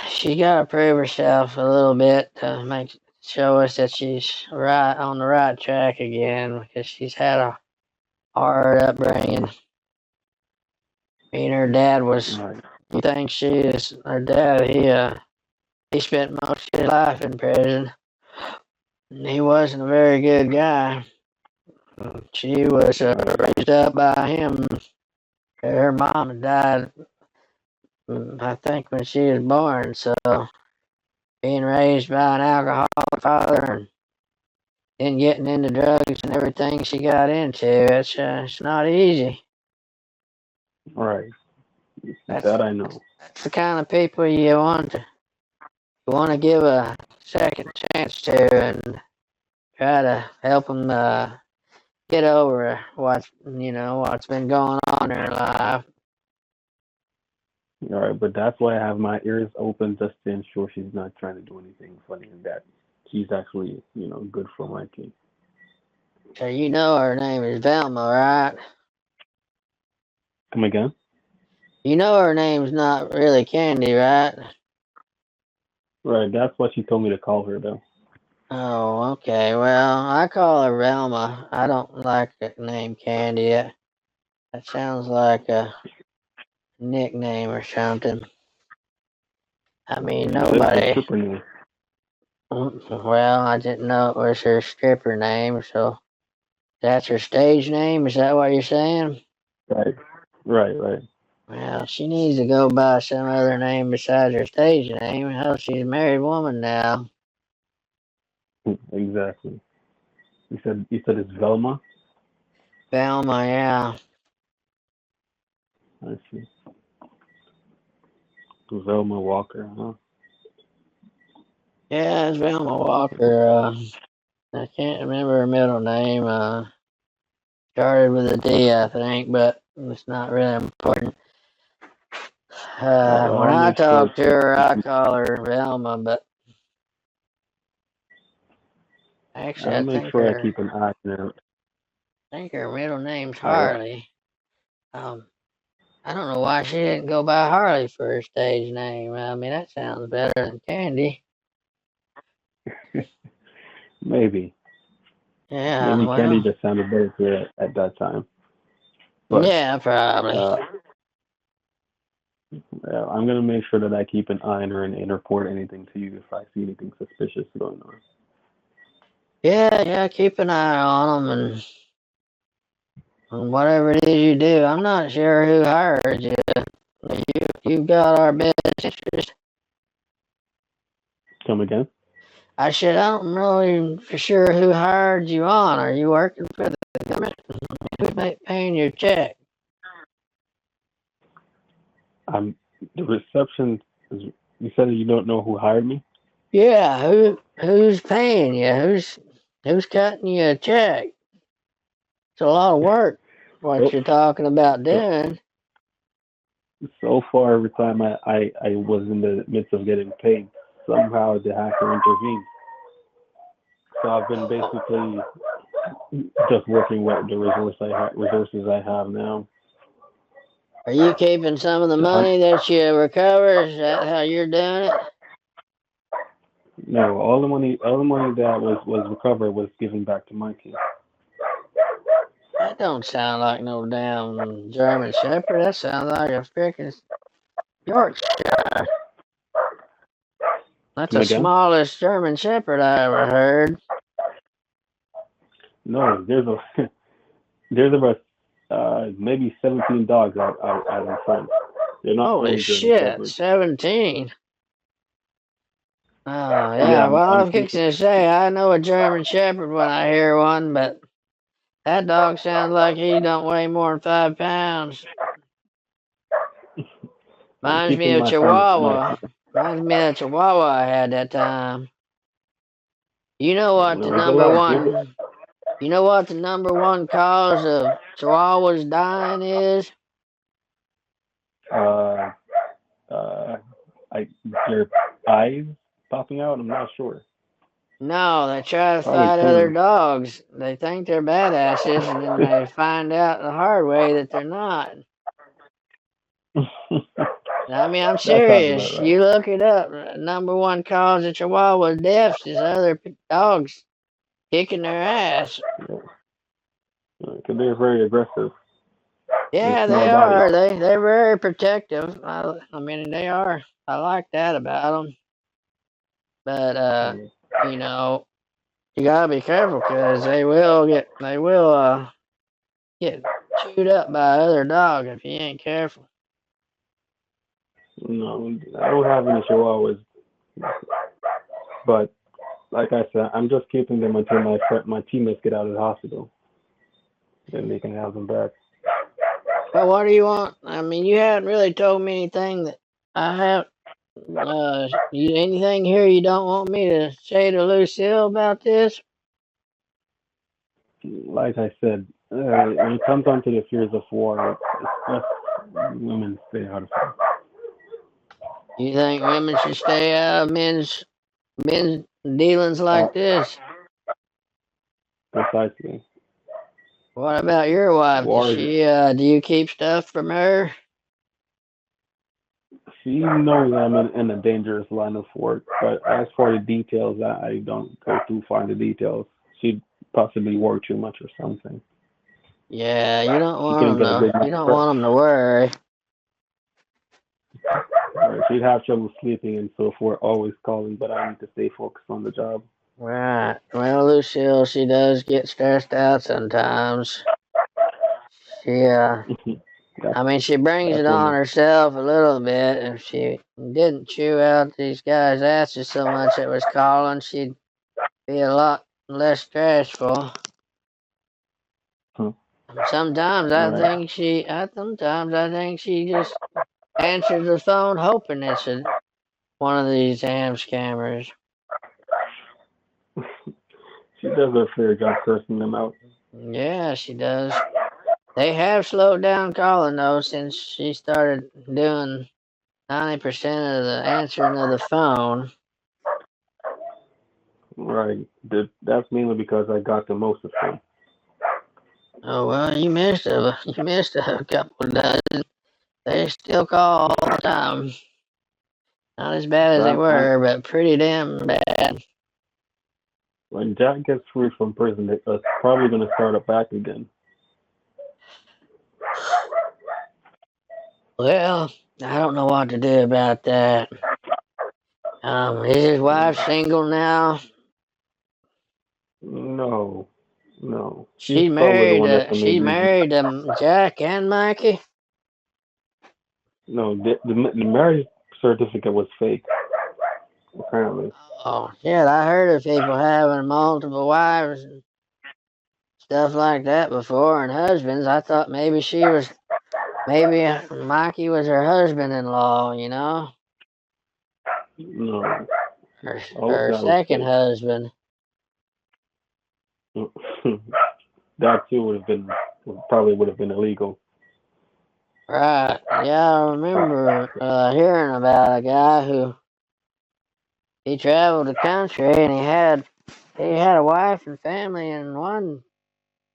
[SPEAKER 6] she got to prove herself a little bit to show us that she's right on the right track again because she's had a hard upbringing. Her dad was.
[SPEAKER 7] Right.
[SPEAKER 6] You think she is her dad? He spent most of his life in prison. And he wasn't a very good guy. She was raised up by him. Her mom had died, I think, when she was born. So being raised by an alcoholic father and then getting into drugs and everything she got into, it's not easy.
[SPEAKER 7] Right.
[SPEAKER 6] That's
[SPEAKER 7] That I know.
[SPEAKER 6] that's the kind of people you want to give a second chance to and try to help them get over what's been going on in her life.
[SPEAKER 7] All right, but that's why I have my ears open just to ensure she's not trying to do anything funny and that she's actually, good for Mikey.
[SPEAKER 6] So her name is Velma, right?
[SPEAKER 7] Come again?
[SPEAKER 6] Her name's not really Candy, right?
[SPEAKER 7] Right, that's what she told me to call her though.
[SPEAKER 6] Oh, okay. Well, I call her Velma. I don't like the name Candy. That sounds like a nickname or something. I mean,
[SPEAKER 7] She said it's a
[SPEAKER 6] nobody.
[SPEAKER 7] stripper name.
[SPEAKER 6] Well, I didn't know it was her stripper name, so that's her stage name. Is that what you're saying?
[SPEAKER 7] Right. Right.
[SPEAKER 6] Well, she needs to go by some other name besides her stage name. Hell, she's a married woman now.
[SPEAKER 7] Exactly. You said it's Velma?
[SPEAKER 6] Velma, yeah.
[SPEAKER 7] I see. Velma Walker, huh?
[SPEAKER 6] Yeah, it's Velma Walker. I can't remember her middle name. Started with a D, I think, but it's not really important.
[SPEAKER 7] Well,
[SPEAKER 6] When
[SPEAKER 7] I'll
[SPEAKER 6] I
[SPEAKER 7] make sure
[SPEAKER 6] talk to her, I call her Velma, but actually,
[SPEAKER 7] I'll
[SPEAKER 6] I
[SPEAKER 7] make
[SPEAKER 6] think
[SPEAKER 7] sure I
[SPEAKER 6] her
[SPEAKER 7] keep an eye on her.
[SPEAKER 6] middle name's
[SPEAKER 7] All right.
[SPEAKER 6] Harley. I don't know why she didn't go by Harley for her stage name. I mean, that sounds better than Candy.
[SPEAKER 7] Maybe.
[SPEAKER 6] Yeah,
[SPEAKER 7] Maybe Candy
[SPEAKER 6] well,
[SPEAKER 7] just sounded better to her at that time. But
[SPEAKER 6] yeah, probably.
[SPEAKER 7] uh, I'm gonna make sure that I keep an eye on her and report anything to you if I see anything suspicious going on.
[SPEAKER 6] Yeah, keep an eye on them and whatever it is you do. I'm not sure who hired you. You've got our best interest.
[SPEAKER 7] Come again?
[SPEAKER 6] I said, I don't know for sure who hired you on. Are you working for the government? Who's paying your check?
[SPEAKER 7] The reception is. You said that you don't know who hired me.
[SPEAKER 6] Yeah, who's paying you? Who's cutting you a check? It's a lot of work. What
[SPEAKER 7] So,
[SPEAKER 6] you're talking about
[SPEAKER 7] so,
[SPEAKER 6] doing?
[SPEAKER 7] so far, every time I was in the midst of getting paid, somehow the hacker intervened. So I've been basically just working with the resources I have now.
[SPEAKER 6] Are you keeping some of the money that you recover? Is that how you're doing it?
[SPEAKER 7] No, all the money that was recovered was given back to Mikey.
[SPEAKER 6] That don't sound like no damn German Shepherd. That sounds like a freaking Yorkshire. That's
[SPEAKER 7] Come
[SPEAKER 6] the
[SPEAKER 7] again?
[SPEAKER 6] smallest German Shepherd I ever heard.
[SPEAKER 7] No, there's about maybe 17 dogs out in front. They're not
[SPEAKER 6] Holy
[SPEAKER 7] only German
[SPEAKER 6] shit,
[SPEAKER 7] Shepherds.
[SPEAKER 6] 17. Oh,
[SPEAKER 7] Yeah,
[SPEAKER 6] yeah, well,
[SPEAKER 7] I'm
[SPEAKER 6] I'm fixing to say I know a German Shepherd when I hear one, but that dog sounds like he don't weigh more than 5 pounds. Reminds me
[SPEAKER 7] keeping
[SPEAKER 6] of
[SPEAKER 7] my
[SPEAKER 6] Chihuahua. Reminds me of Chihuahua I had that time. You know what the
[SPEAKER 7] no, it's a
[SPEAKER 6] number
[SPEAKER 7] lot bigger.
[SPEAKER 6] one You know what the number one cause of Chihuahuas dying is?
[SPEAKER 7] Uh, their eyes popping out. I'm not sure.
[SPEAKER 6] No, they try to
[SPEAKER 7] Probably
[SPEAKER 6] fight other
[SPEAKER 7] tongue.
[SPEAKER 6] dogs. They think they're badasses, and then they find out the hard way that they're not. I mean, I'm
[SPEAKER 7] That sounds about
[SPEAKER 6] serious.
[SPEAKER 7] right.
[SPEAKER 6] You look it up. Number one cause of Chihuahua deaths is other dogs kicking their ass.
[SPEAKER 7] Because they're very aggressive.
[SPEAKER 6] Yeah, they
[SPEAKER 7] Small bodies.
[SPEAKER 6] are. They're very protective. I mean, they are. I like that about them. But you know, you gotta be careful because they will get chewed up by other dogs if you ain't careful.
[SPEAKER 7] No, I don't have any Chihuahuas, but like I said, I'm just keeping them until my teammates get out of the hospital. Then they can have them back.
[SPEAKER 6] Well, what do you want? I mean, you haven't really told me anything that I have. Anything here you don't want me to say to Lucille about this?
[SPEAKER 7] Like I said, when it comes down to the fears of war, it's just women stay out of it.
[SPEAKER 6] You think women should stay out of men's dealings like this?
[SPEAKER 7] Precisely.
[SPEAKER 6] What about your wife?
[SPEAKER 7] War.
[SPEAKER 6] Do you keep stuff from her?
[SPEAKER 7] She knows I'm in a dangerous line of work, but as for the details, I don't go too far in the details. She'd possibly work too much or something.
[SPEAKER 6] Yeah, you don't
[SPEAKER 7] She
[SPEAKER 6] want
[SPEAKER 7] couldn't
[SPEAKER 6] them
[SPEAKER 7] get a big
[SPEAKER 6] to. You
[SPEAKER 7] enough
[SPEAKER 6] don't
[SPEAKER 7] break.
[SPEAKER 6] want them to worry.
[SPEAKER 7] She'd have trouble sleeping and so forth, always calling, but I need to stay focused on the job.
[SPEAKER 6] Right. Well, Lucille, she does get stressed out sometimes. She
[SPEAKER 7] That's
[SPEAKER 6] I mean, she brings
[SPEAKER 7] that's
[SPEAKER 6] it on
[SPEAKER 7] women.
[SPEAKER 6] herself a little bit. If she didn't chew out these guys' asses so much it was calling, she'd be a lot less stressful.
[SPEAKER 7] Huh.
[SPEAKER 6] Sometimes
[SPEAKER 7] Right.
[SPEAKER 6] sometimes I think she just answers the phone hoping it's one of these damn scammers.
[SPEAKER 7] She does a fair job cursing them out.
[SPEAKER 6] Yeah, she does. They have slowed down calling though since she started doing 90% of the answering of the phone.
[SPEAKER 7] Right. That's mainly because I got the most of them.
[SPEAKER 6] Oh well, you missed a couple of dozen. They still call all the time. Not as bad as they
[SPEAKER 7] So
[SPEAKER 6] were, but pretty damn bad.
[SPEAKER 7] when Jack gets free from prison, it's probably going to start up back again.
[SPEAKER 6] Well, I don't know what to do about that. Is his wife single now?
[SPEAKER 7] No, no. She's probably the one that's the
[SPEAKER 6] She
[SPEAKER 7] main reason.
[SPEAKER 6] married Jack and Mikey.
[SPEAKER 7] No, the marriage certificate was fake, apparently.
[SPEAKER 6] Oh shit! I heard of people having multiple wives and stuff like that before, and husbands. I thought maybe Mikey was her husband-in-law. You know,
[SPEAKER 7] No, all of
[SPEAKER 6] her
[SPEAKER 7] that was
[SPEAKER 6] second
[SPEAKER 7] fake.
[SPEAKER 6] husband.
[SPEAKER 7] That too would have been illegal.
[SPEAKER 6] Right. Yeah, I remember hearing about a guy who he traveled the country and he had a wife and family in one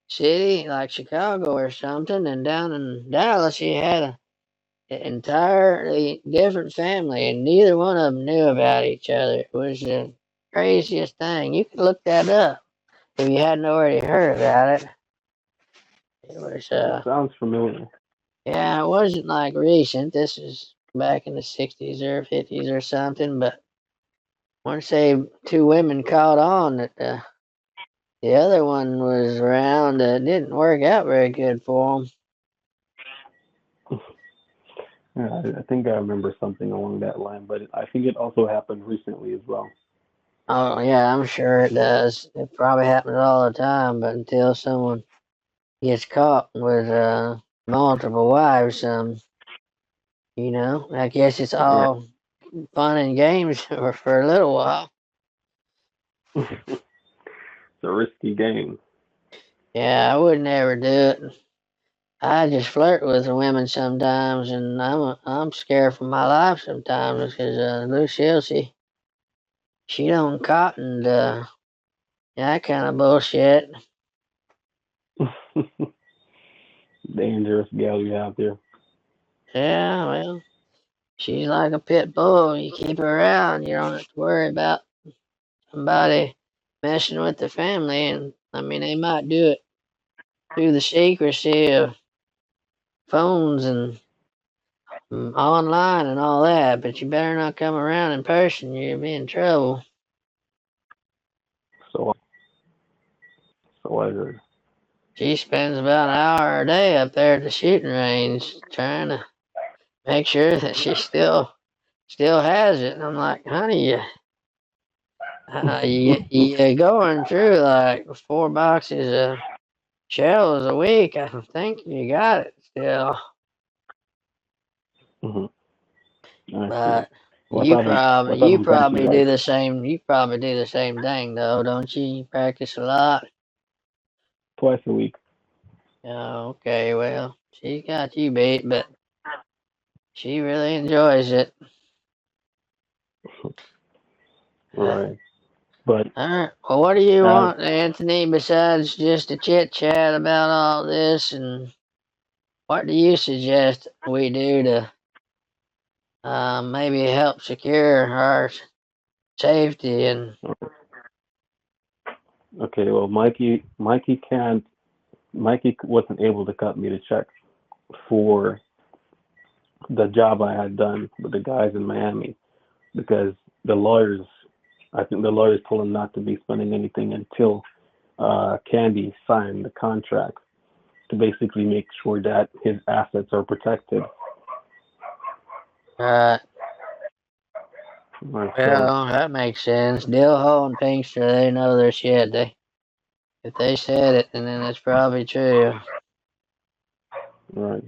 [SPEAKER 6] city like Chicago or something, and down in Dallas he had an entirely different family, and neither one of them knew about each other. It was the craziest thing. You could look that up if you hadn't already heard about it. It was
[SPEAKER 7] It sounds familiar.
[SPEAKER 6] yeah, it wasn't like recent. This is back in the 60s or 50s or something. But once two women caught on that the other one was around, it didn't work out very good for them.
[SPEAKER 7] Yeah, I think I remember something along that line, but I think it also happened recently as well.
[SPEAKER 6] Oh yeah, I'm sure it does. It probably happens all the time, but until someone gets caught with multiple wives, I guess it's
[SPEAKER 7] Right.
[SPEAKER 6] all fun and games for a little while.
[SPEAKER 7] It's a risky game.
[SPEAKER 6] Yeah, I would never do it. I just flirt with the women sometimes, and I'm scared for my life sometimes because Lucille, she don't cotton that kind of bullshit.
[SPEAKER 7] Dangerous gal you have there.
[SPEAKER 6] Yeah, well, she's like a pit bull. You keep her around, you don't have to worry about somebody messing with the family. And I mean, they might do it through the secrecy of phones and online and all that, but you better not come around in person. You'll be in trouble.
[SPEAKER 7] So, so I heard.
[SPEAKER 6] She spends about an hour a day up there at the shooting range trying to make sure that she still has it. And I'm like, honey, you going through like 4 boxes of shells a week. I think you got it still.
[SPEAKER 7] I see.
[SPEAKER 6] But
[SPEAKER 7] Well,
[SPEAKER 6] you
[SPEAKER 7] I thought
[SPEAKER 6] probably
[SPEAKER 7] it was actually
[SPEAKER 6] you probably do
[SPEAKER 7] like
[SPEAKER 6] the same. You probably do the same thing though, don't you? You practice a lot.
[SPEAKER 7] twice a week.
[SPEAKER 6] Oh, okay. Well, she got you beat, but she really enjoys it.
[SPEAKER 7] Right. But
[SPEAKER 6] All right. Well, what do you
[SPEAKER 7] uh,
[SPEAKER 6] want, Anthony, besides just a chit chat about all this? And what do you suggest we do to maybe help secure our safety? And
[SPEAKER 7] okay, well, Mikey wasn't able to cut me the check for the job I had done with the guys in Miami because the lawyers, I think the lawyers told him not to be spending anything until Candy signed the contract to basically make sure that his assets are protected.
[SPEAKER 6] uh,
[SPEAKER 7] Right, so,
[SPEAKER 6] well, that makes sense. Dillhole and Pinkster, they know their shit. If they said it, then it's probably true.
[SPEAKER 7] right.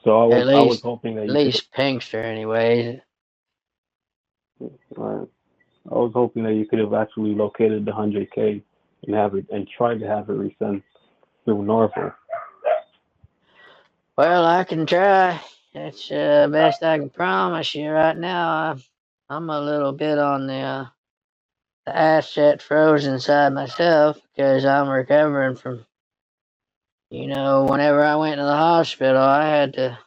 [SPEAKER 7] So
[SPEAKER 6] At
[SPEAKER 7] I was
[SPEAKER 6] least,
[SPEAKER 7] hoping that
[SPEAKER 6] at
[SPEAKER 7] you could.
[SPEAKER 6] least Pinkster, anyways.
[SPEAKER 7] Right. I was hoping that you could have actually located the 100K and have it and tried to have it resent through Norfolk.
[SPEAKER 6] Well, I can try. That's the best I can promise you right now. I'm a little bit on the asset frozen side myself because I'm recovering from, whenever I went to the hospital, I had to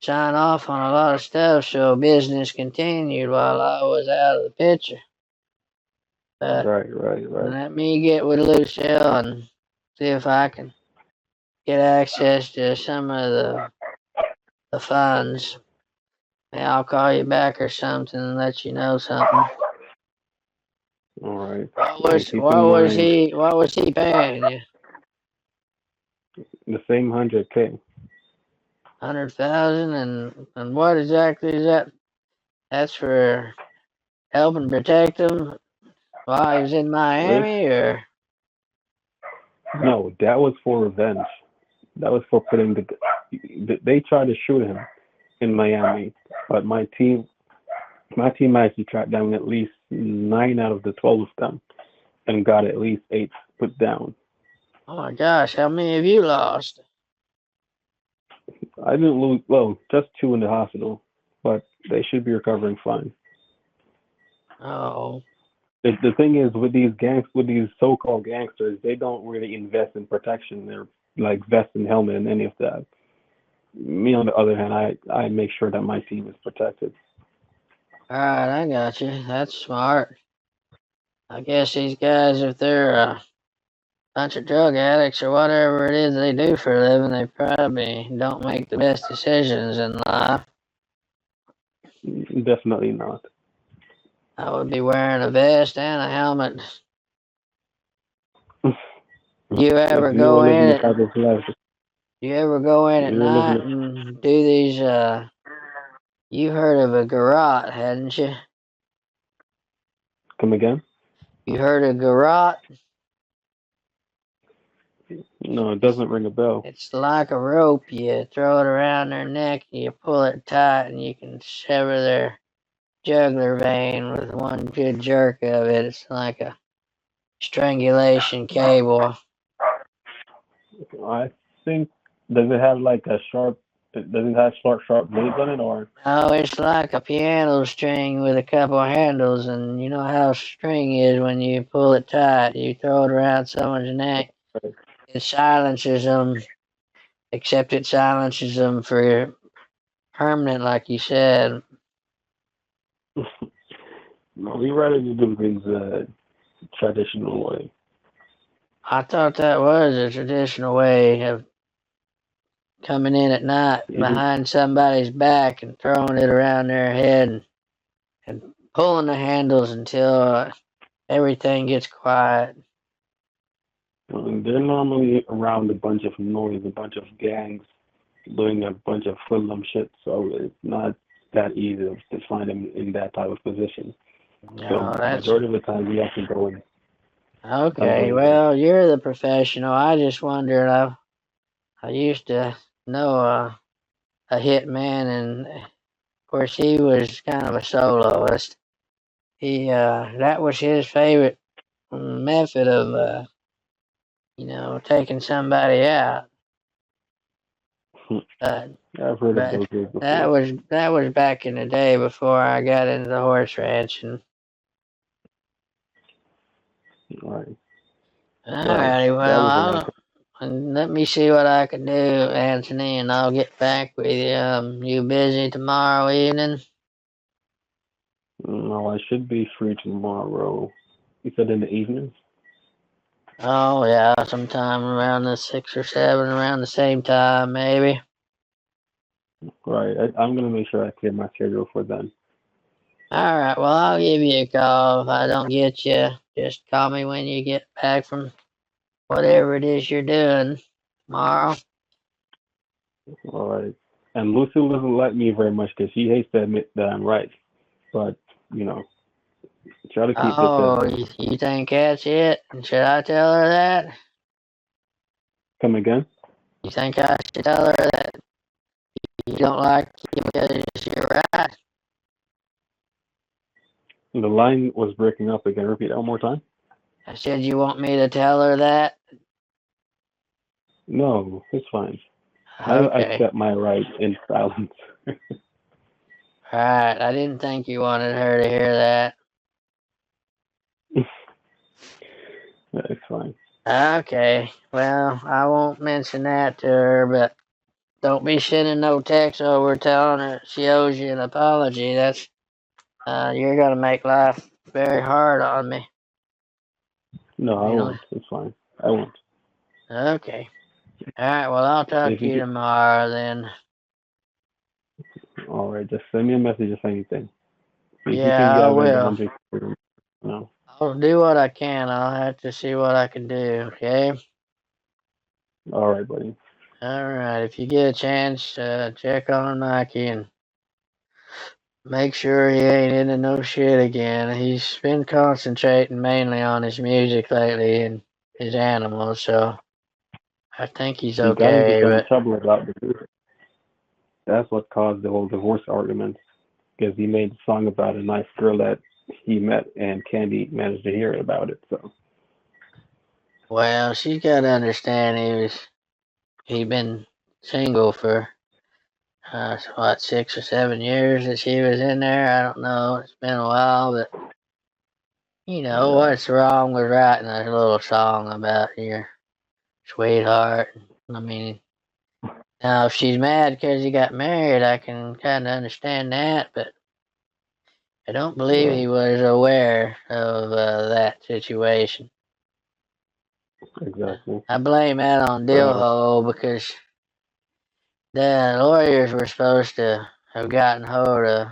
[SPEAKER 6] sign off on a lot of stuff so business continued while I was out of the picture. But
[SPEAKER 7] Right.
[SPEAKER 6] let me get with Lucille and see if I can get access to some of the funds. Maybe I'll call you back or something and let you know something.
[SPEAKER 7] All right.
[SPEAKER 6] What
[SPEAKER 7] And
[SPEAKER 6] was
[SPEAKER 7] keep in mind
[SPEAKER 6] what was he paying you?
[SPEAKER 7] the same 100K.
[SPEAKER 6] 100,000, and what exactly is that? That's for helping protect him while he was in
[SPEAKER 7] This
[SPEAKER 6] Miami, or
[SPEAKER 7] no, that was for revenge. That was for putting they tried to shoot him in Miami, but my team actually tracked down at least 9 out of the 12 of them and got at least 8 put down.
[SPEAKER 6] oh my gosh, how many have you lost?
[SPEAKER 7] I didn't lose, well, just 2 in the hospital, but they should be recovering fine.
[SPEAKER 6] Oh,
[SPEAKER 7] The thing is with these so-called gangsters, they don't really invest in protection. They're like vest and helmet and any of that. Me on the other hand, I make sure that my team is protected.
[SPEAKER 6] all right, I got you. That's smart. I guess these guys, if they're bunch of drug addicts or whatever it is they do for a living, they probably don't make the best decisions in life.
[SPEAKER 7] Definitely not.
[SPEAKER 6] I would be wearing a vest and a helmet. You ever
[SPEAKER 7] If you
[SPEAKER 6] go
[SPEAKER 7] were living
[SPEAKER 6] in
[SPEAKER 7] the
[SPEAKER 6] it?
[SPEAKER 7] type of life,
[SPEAKER 6] You ever go in at
[SPEAKER 7] you were living
[SPEAKER 6] night and do these? You heard of a garrote, hadn't you?
[SPEAKER 7] come again?
[SPEAKER 6] You heard of garrote?
[SPEAKER 7] No, it doesn't ring a bell.
[SPEAKER 6] It's like a rope. You throw it around their neck, you pull it tight, and you can sever their jugular vein with one good jerk of it. It's like a strangulation cable.
[SPEAKER 7] I think, does it have like a sharp? Does it have sharp blades on it, or?
[SPEAKER 6] Oh, it's like a piano string with a couple handles, and you know how string is when you pull it tight. You throw it around someone's neck. It silences them, except it silences them for permanent, like you said.
[SPEAKER 7] No, we rather just do things traditional way.
[SPEAKER 6] I thought that was a traditional way of coming in at night
[SPEAKER 7] It is,
[SPEAKER 6] behind somebody's back and throwing it around their head and pulling the handles until everything gets quiet.
[SPEAKER 7] they're normally around a bunch of noise, a bunch of gangs doing a bunch of hoodlum shit, so it's not that easy to find them in that type of position.
[SPEAKER 6] No,
[SPEAKER 7] So
[SPEAKER 6] that's
[SPEAKER 7] majority of the time we have to go in
[SPEAKER 6] okay.
[SPEAKER 7] avoid them.
[SPEAKER 6] Well, you're the professional. I just wondered. I used to know a hitman, and of course he was kind of a soloist. He that was his favorite method of taking somebody out. But
[SPEAKER 7] I've heard of
[SPEAKER 6] but
[SPEAKER 7] those days
[SPEAKER 6] that
[SPEAKER 7] before.
[SPEAKER 6] was back in the day before I got into the horse ranching.
[SPEAKER 7] Right. Well,
[SPEAKER 6] Alrighty,
[SPEAKER 7] that
[SPEAKER 6] well,
[SPEAKER 7] was a long time.
[SPEAKER 6] let me see what I can do, Anthony, and I'll get back with you. You busy tomorrow evening?
[SPEAKER 7] No, I should be free tomorrow. You said in the evening?
[SPEAKER 6] Oh yeah, sometime around the 6 or 7, around the same time, maybe.
[SPEAKER 7] Right. I'm gonna make sure I clear my schedule for then.
[SPEAKER 6] All right, well, I'll give you a call if I don't get you. Just call me when you get back from whatever it is you're doing tomorrow.
[SPEAKER 7] All right. And Lucille doesn't like me very much because she hates to admit that I'm right. But you know, try to keep it.
[SPEAKER 6] Oh, you think that's it? Should I tell her that?
[SPEAKER 7] Come again?
[SPEAKER 6] You think I should tell her that you don't like you because you're right?
[SPEAKER 7] The line was breaking up again. Repeat that one more time.
[SPEAKER 6] I said you want me to tell her that?
[SPEAKER 7] No, it's fine. I
[SPEAKER 6] Okay.
[SPEAKER 7] accept my right in silence.
[SPEAKER 6] Alright, I didn't think you wanted her to hear that.
[SPEAKER 7] That's fine.
[SPEAKER 6] Okay, well, I won't mention that to her, but don't be sending no text over telling her she owes you an apology. That's, you're gonna make life very hard on me.
[SPEAKER 7] No, I
[SPEAKER 6] You know?
[SPEAKER 7] won't. It's fine. I won't.
[SPEAKER 6] Okay. Alright, well, I'll talk
[SPEAKER 7] If
[SPEAKER 6] to
[SPEAKER 7] you
[SPEAKER 6] you
[SPEAKER 7] get,
[SPEAKER 6] tomorrow then.
[SPEAKER 7] all right, just send me a message if anything. If you can
[SPEAKER 6] Yeah, I
[SPEAKER 7] gather the
[SPEAKER 6] will.
[SPEAKER 7] 100, no.
[SPEAKER 6] I'll do what I can. I'll have to see what I can do, okay?
[SPEAKER 7] All right, buddy.
[SPEAKER 6] Alright, if you get a chance, check on Mikey and make sure he ain't into no shit again. He's been concentrating mainly on his music lately and his animals, so I think he's
[SPEAKER 7] He got into
[SPEAKER 6] okay,
[SPEAKER 7] some
[SPEAKER 6] but
[SPEAKER 7] trouble about the music. That's what caused the whole divorce argument because he made a song about a nice girl that he met, and Candy managed to hear about it. So,
[SPEAKER 6] well, she's got to understand he'd been single for 6 or 7 years that she was in there. I don't know. It's been a while, but
[SPEAKER 7] yeah.
[SPEAKER 6] what's wrong with writing a little song about your sweetheart? I mean, now if she's mad because you got married, I can kind of understand that, but I don't believe
[SPEAKER 7] Right.
[SPEAKER 6] he was aware of that situation.
[SPEAKER 7] Exactly.
[SPEAKER 6] I blame that on Dillhole because the lawyers were supposed to have gotten hold of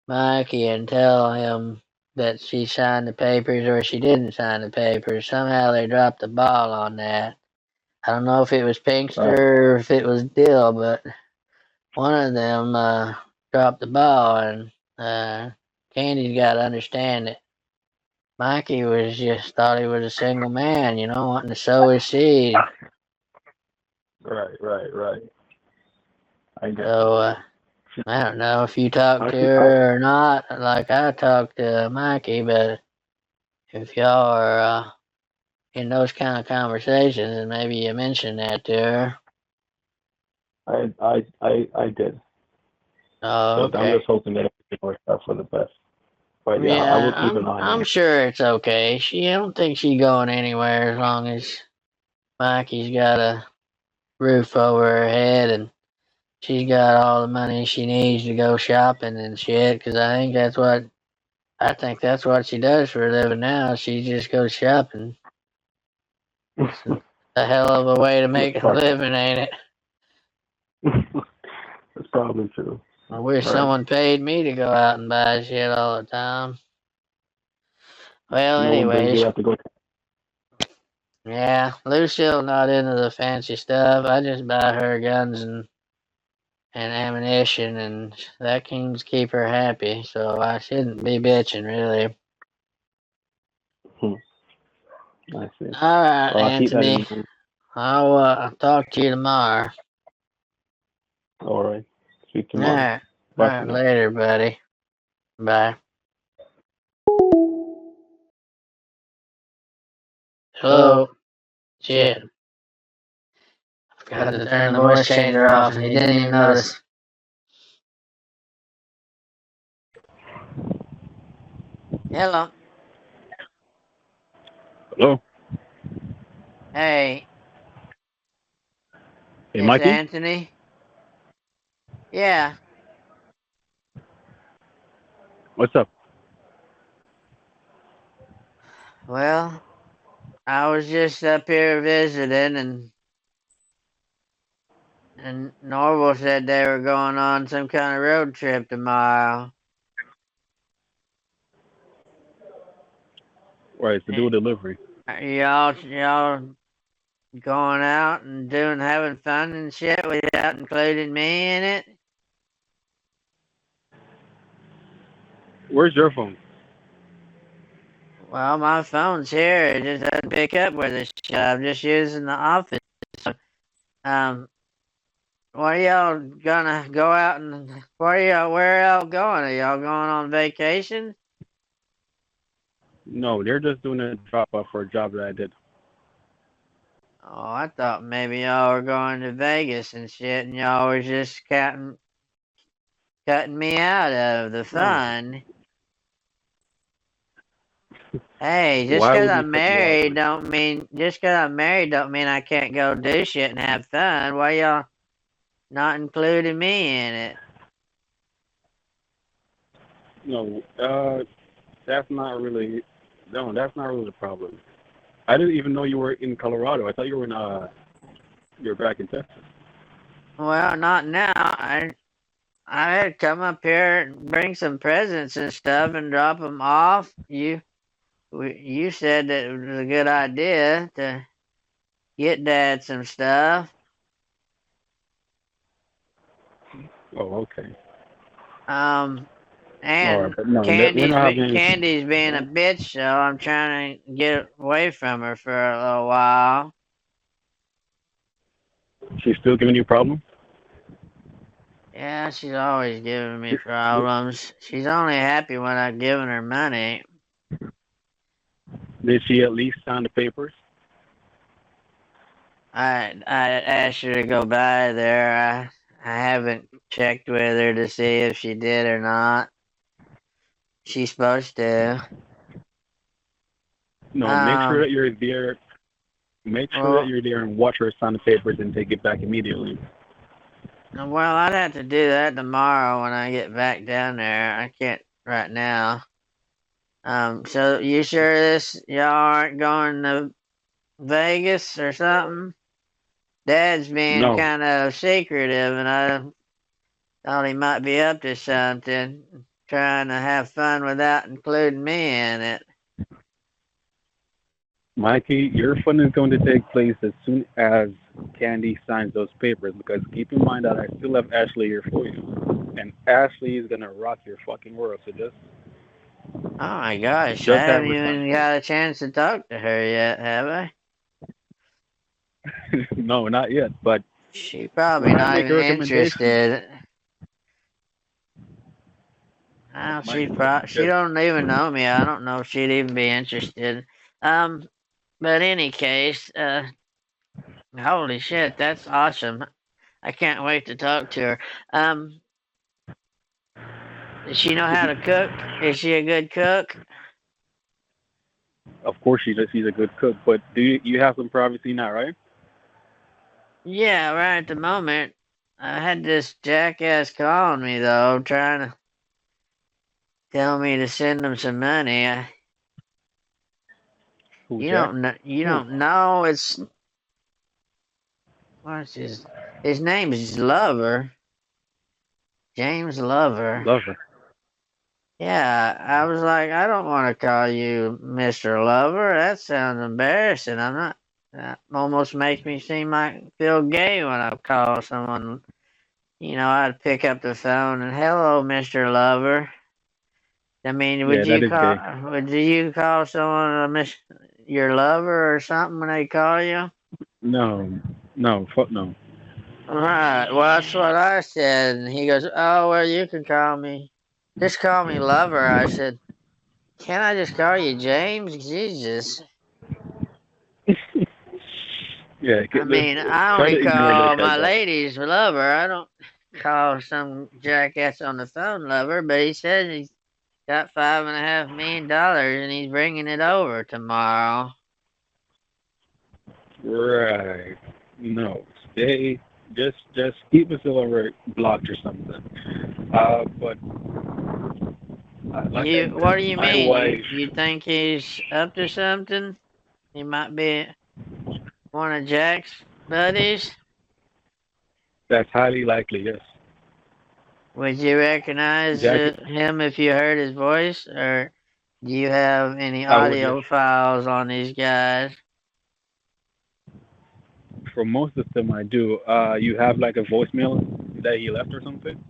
[SPEAKER 6] Mikey and tell him that she signed the papers or she didn't sign the papers. Somehow they dropped the ball on that. I don't know if it was Pinkster or if it was Dill, but one of them dropped the ball, and Candy's got to understand that Mikey was just thought he was a single man, wanting to sow his seed.
[SPEAKER 7] Right. I get it.
[SPEAKER 6] So I don't know if you talked to
[SPEAKER 7] Actually,
[SPEAKER 6] her or not, like I talked to Mikey, but if y'all are in those kind of conversations, and maybe you mention that to her.
[SPEAKER 7] I did.
[SPEAKER 6] Oh,
[SPEAKER 7] But I'm
[SPEAKER 6] okay.
[SPEAKER 7] just hoping that everything works out for the best. But yeah, I
[SPEAKER 6] Yeah,
[SPEAKER 7] will keep an eye on
[SPEAKER 6] I'm
[SPEAKER 7] it.
[SPEAKER 6] sure it's okay. I don't think she's going anywhere as long as Mikey's got a roof over her head and she's got all the money she needs to go shopping and shit. Because I think that's what she does for a living now. She just goes shopping. It's a hell of a way to make a living, ain't it?
[SPEAKER 7] It's probably true.
[SPEAKER 6] I wish
[SPEAKER 7] Right.
[SPEAKER 6] someone paid me to go out and buy shit all the time. Well,
[SPEAKER 7] No one brings you
[SPEAKER 6] anyways,
[SPEAKER 7] out to go.
[SPEAKER 6] yeah, Lucille not into the fancy stuff. I just buy her guns and ammunition, and that can keep her happy. So I shouldn't be bitching, really.
[SPEAKER 7] I see.
[SPEAKER 6] All right,
[SPEAKER 7] Well, I'll keep that in
[SPEAKER 6] Anthony.
[SPEAKER 7] mind.
[SPEAKER 6] I'll talk to you tomorrow.
[SPEAKER 7] All right. Speak
[SPEAKER 6] All
[SPEAKER 7] tomorrow.
[SPEAKER 6] right. All
[SPEAKER 7] Bye
[SPEAKER 6] right,
[SPEAKER 7] for now.
[SPEAKER 6] later, buddy. Bye. Hello. Shit. I forgot to turn the voice changer off, and he didn't even notice. Hello.
[SPEAKER 7] Hello.
[SPEAKER 6] Hey.
[SPEAKER 7] Hey,
[SPEAKER 6] It's
[SPEAKER 7] Mikey.
[SPEAKER 6] Anthony. Yeah.
[SPEAKER 7] What's up?
[SPEAKER 6] Well, I was just up here visiting, and Norval said they were going on some kind of road trip tomorrow.
[SPEAKER 7] Right, to do a delivery.
[SPEAKER 6] Are y'all going out and having fun and shit without including me in it?
[SPEAKER 7] Where's your phone?
[SPEAKER 6] Well, my phone's here. It just doesn't pick up with this shit. I'm just using the office. What are y'all gonna go out and where are y'all going? Are y'all going on vacation?
[SPEAKER 7] No, they're just doing a drop off for a job that I did.
[SPEAKER 6] Oh, I thought maybe y'all were going to Vegas and shit, and y'all was just cutting me out of the fun. Hey, just
[SPEAKER 7] Why
[SPEAKER 6] 'cause
[SPEAKER 7] would you
[SPEAKER 6] I'm
[SPEAKER 7] cut me out?
[SPEAKER 6] married don't mean I can't go do shit and have fun. Why y'all not including me in it?
[SPEAKER 7] No, that's not really. No, that's not really the problem. I didn't even know you were in Colorado. I thought you were in. You're back in Texas.
[SPEAKER 6] Well, not now. I had to come up here and bring some presents and stuff and drop them off. You said that it was a good idea to get Dad some stuff.
[SPEAKER 7] Oh, okay.
[SPEAKER 6] And
[SPEAKER 7] All right, but no, we're not having any.
[SPEAKER 6] Candy's being a bitch, so I'm trying to get away from her for a little while.
[SPEAKER 7] She's still giving you problems.
[SPEAKER 6] Yeah, she's always giving me problems. She's only happy when I've given her money.
[SPEAKER 7] Did she at least sign the papers?
[SPEAKER 6] I asked her to go by there. I haven't checked with her to see if she did or not. She's supposed to.
[SPEAKER 7] No, make sure that you're there. Make sure that you're there and watch her sign the papers and take it back immediately.
[SPEAKER 6] Well, I'd have to do that tomorrow when I get back down there. I can't right now. So you sure y'all aren't going to Vegas or something? Dad's being
[SPEAKER 7] No,
[SPEAKER 6] kind of secretive, and I thought he might be up to something, trying to have fun without including me in it.
[SPEAKER 7] Mikey, your fun is going to take place as soon as Candy signs those papers. Because keep in mind that I still have Ashley here for you, and Ashley is gonna rock your fucking world. So
[SPEAKER 6] Oh my gosh, I
[SPEAKER 7] just have
[SPEAKER 6] haven't
[SPEAKER 7] her
[SPEAKER 6] even
[SPEAKER 7] sign.
[SPEAKER 6] got a chance to talk to her yet, have I?
[SPEAKER 7] No, not yet. But
[SPEAKER 6] She probably
[SPEAKER 7] when I
[SPEAKER 6] not
[SPEAKER 7] make
[SPEAKER 6] even
[SPEAKER 7] a recommendation,
[SPEAKER 6] interested. Oh,
[SPEAKER 7] Mikey,
[SPEAKER 6] she
[SPEAKER 7] just
[SPEAKER 6] don't even know me. I don't know if she'd even be interested. Um, but any case, holy shit, that's awesome. I can't wait to talk to her. Um, does she know how to cook? Is she a good cook?
[SPEAKER 7] of course she does. She's a good cook. But do you have some privacy now, right?
[SPEAKER 6] Yeah, right at the moment. I had this jackass calling me though, trying to tell me to send him some money.
[SPEAKER 7] Who,
[SPEAKER 6] You
[SPEAKER 7] Jack?
[SPEAKER 6] don't know. You
[SPEAKER 7] Who?
[SPEAKER 6] don't know. What's his name is Lover. James Lover.
[SPEAKER 7] Lover.
[SPEAKER 6] Yeah, I was like, I don't want to call you Mr. Lover. That sounds embarrassing. I'm not. That almost makes me seem like feel gay when I call someone. I'd pick up the phone and hello, Mr. Lover. I mean,
[SPEAKER 7] Yeah, that is gay.
[SPEAKER 6] would you call someone your lover or something when they call you?
[SPEAKER 7] No, no, fuck no.
[SPEAKER 6] Right. Well, that's what I said, and he goes, "Oh, well, you can call me. Just call me lover." I said, "Can't I just call you James?" Jesus.
[SPEAKER 7] Yeah,
[SPEAKER 6] I mean, I
[SPEAKER 7] try
[SPEAKER 6] only
[SPEAKER 7] to ignore that
[SPEAKER 6] call
[SPEAKER 7] guy,
[SPEAKER 6] my
[SPEAKER 7] Jack.
[SPEAKER 6] ladies lover. I don't call some jackass on the phone lover. But he says he's got $5.5 million and he's bringing it over tomorrow.
[SPEAKER 7] Right. No, stay. Just keep us over blocked or something. But like I
[SPEAKER 6] What do
[SPEAKER 7] said,
[SPEAKER 6] you
[SPEAKER 7] my
[SPEAKER 6] mean?
[SPEAKER 7] wife.
[SPEAKER 6] You think he's up to something? He might be one of Jack's buddies.
[SPEAKER 7] That's highly likely. Yes,
[SPEAKER 6] Would you recognize
[SPEAKER 7] Jack.
[SPEAKER 6] him if you heard his voice, or do you have any
[SPEAKER 7] I would.
[SPEAKER 6] audio files on these guys?
[SPEAKER 7] For most of them, I do. You have like a voicemail that he left or something?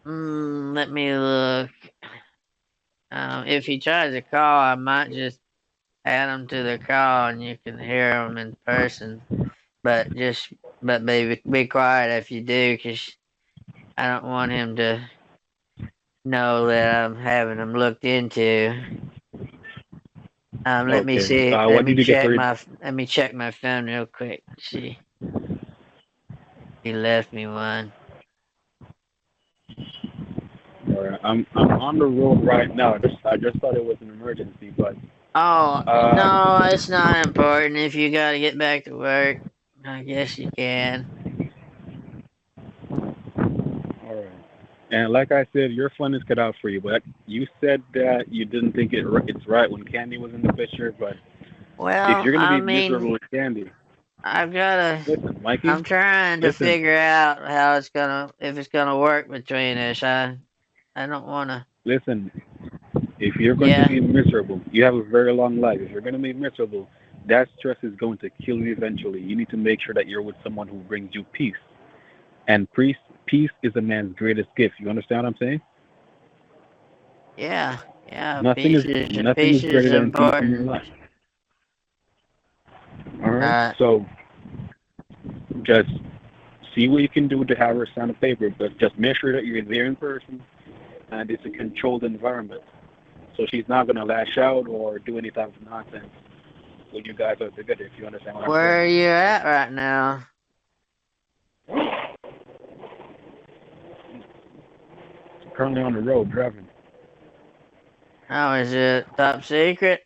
[SPEAKER 6] Let me look. If he tries to call, I might just add him to the call, and you can hear him in person. But be quiet if you do, 'cause I don't want him to know that I'm having him looked into. Let me
[SPEAKER 7] Okay.
[SPEAKER 6] see.
[SPEAKER 7] What did you get for it?
[SPEAKER 6] Let me check my phone real quick. See, he left me one.
[SPEAKER 7] I'm on the road right now. I just thought it was an emergency, but
[SPEAKER 6] Oh
[SPEAKER 7] uh,
[SPEAKER 6] no, it's not important. If you got to get back to work, I guess you can.
[SPEAKER 7] all right. And like I said, your fun is cut out for you. But you said that you didn't think it's right when Candy was in the picture. But if
[SPEAKER 6] Well,
[SPEAKER 7] you're gonna
[SPEAKER 6] I
[SPEAKER 7] be miserable
[SPEAKER 6] mean,
[SPEAKER 7] with Candy,
[SPEAKER 6] I've got to.
[SPEAKER 7] listen, Mikey,
[SPEAKER 6] I'm trying to
[SPEAKER 7] listen,
[SPEAKER 6] figure out how if it's gonna work between us. I don't want to.
[SPEAKER 7] listen. If you're going to
[SPEAKER 6] Yeah,
[SPEAKER 7] be miserable, you have a very long life. If you're going to be miserable, that stress is going to kill you eventually. You need to make sure that you're with someone who brings you peace. And peace is a man's greatest gift. You understand what I'm saying?
[SPEAKER 6] yeah, yeah.
[SPEAKER 7] Nothing
[SPEAKER 6] Peace
[SPEAKER 7] is
[SPEAKER 6] is
[SPEAKER 7] greater than peace in your
[SPEAKER 6] important.
[SPEAKER 7] life. All right.
[SPEAKER 6] Uh,
[SPEAKER 7] So just see what you can do to have her sign a paper, but just make sure that you're there in person and it's a controlled environment. So she's not going to lash out or do any type of nonsense when you guys are together. If you understand what I'm
[SPEAKER 6] where are
[SPEAKER 7] saying.
[SPEAKER 6] you at right now?
[SPEAKER 7] Currently on the road driving.
[SPEAKER 6] How is it? Top secret?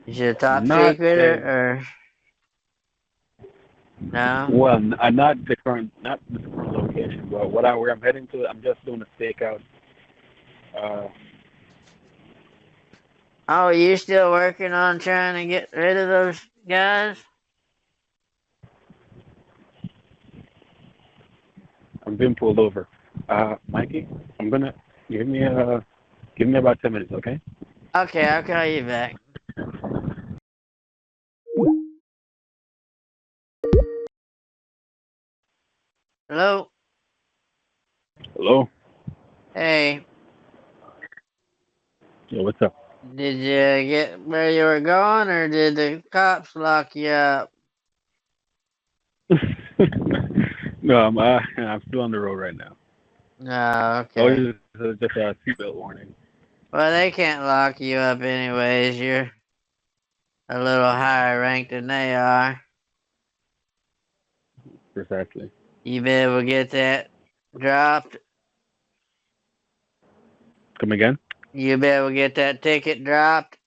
[SPEAKER 6] Is it top
[SPEAKER 7] Not
[SPEAKER 6] secret
[SPEAKER 7] as
[SPEAKER 6] or no?
[SPEAKER 7] well, not the current location, but where I'm heading to. I'm just doing a stakeout. Uh,
[SPEAKER 6] Oh, you still working on trying to get rid of those guys?
[SPEAKER 7] I'm being pulled over. Mikey, I'm gonna give me about 10 minutes, okay?
[SPEAKER 6] Okay, I'll call you back. Hello?
[SPEAKER 7] Hello?
[SPEAKER 6] Hey,
[SPEAKER 7] Yeah, what's up?
[SPEAKER 6] did you get where you were going, or did the cops lock you up?
[SPEAKER 7] No, I'm still on the road right now.
[SPEAKER 6] Oh,
[SPEAKER 7] Oh,
[SPEAKER 6] okay.
[SPEAKER 7] just a seatbelt warning.
[SPEAKER 6] Well, they can't lock you up anyways. You're a little higher ranked than they are.
[SPEAKER 7] Precisely.
[SPEAKER 6] You be able to get that dropped?
[SPEAKER 7] Come again?
[SPEAKER 6] You be able to get that ticket dropped?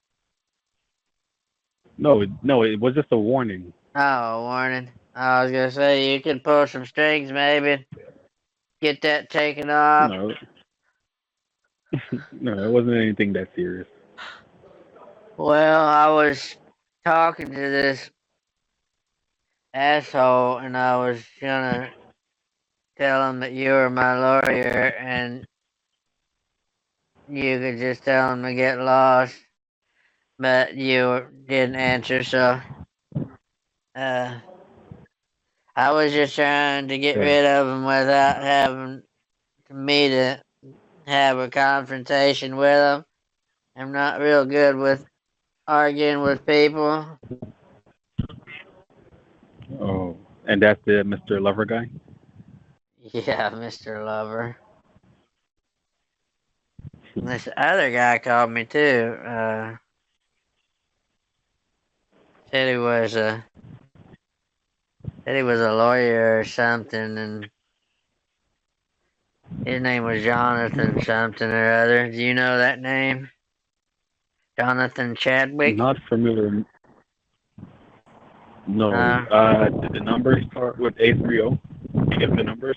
[SPEAKER 7] No, it was just a warning.
[SPEAKER 6] Oh, warning. I was gonna say you could pull some strings maybe. Get that taken off.
[SPEAKER 7] No, no, it wasn't anything that serious.
[SPEAKER 6] Well, I was talking to this asshole and I was gonna tell him that you were my lawyer and you could just tell him to get lost. But you didn't answer, so uh I was just trying to get
[SPEAKER 7] Yeah.
[SPEAKER 6] rid of him without having me to have a confrontation with him. I'm not real good with arguing with people.
[SPEAKER 7] Oh, and that's the Mr. Lover guy?
[SPEAKER 6] Yeah, Mr. Lover. This other guy called me too. Said he was a lawyer or something, and his name was Jonathan something or other. Do you know that name? Jonathan Chadwick?
[SPEAKER 7] Not familiar. No. Did the numbers start with A30? You get the numbers?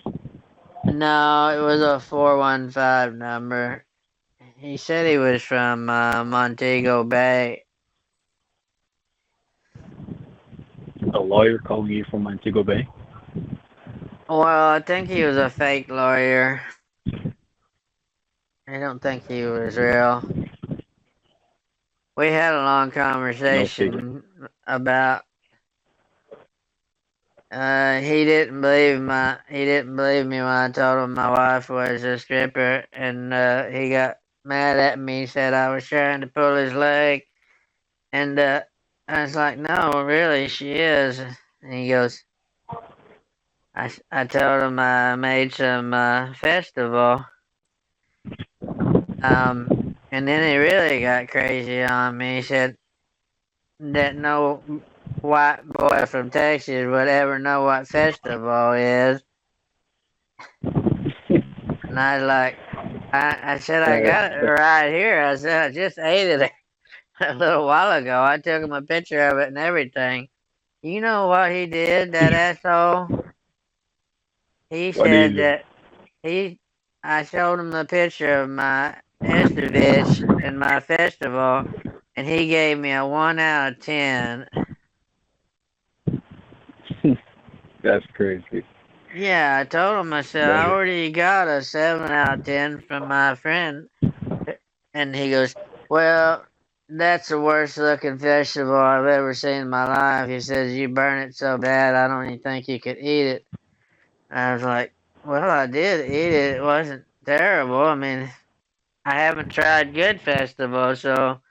[SPEAKER 6] No, it was a 415 number. He said he was from Montego Bay.
[SPEAKER 7] A lawyer calling you from Montego Bay?
[SPEAKER 6] Well, I think he was a fake lawyer. I don't think he was real. We had a long conversation about he didn't believe me when I told him my wife was a stripper, and he got mad at me, said I was trying to pull his leg, and I was like, no, really, she is. And he goes, I told him I made some festival. And then he really got crazy on me. He said that no white boy from Texas would ever know what festival is. And I was like, I said, I got it right here. I said, I just ate it a little while ago. I took him a picture of it and everything. You know what he did, that asshole? He said that I showed him the picture of my Estovich and my festival, and he gave me a 1 out of 10.
[SPEAKER 7] That's crazy.
[SPEAKER 6] Yeah, I told him, I said, I already got a 7 out of 10 from my friend. And he goes, well, that's the worst looking festival I've ever seen in my life. He says, you burn it so bad, I don't even think you could eat it. I was like, well, I did eat it. It wasn't terrible. I mean, I haven't tried good festival, so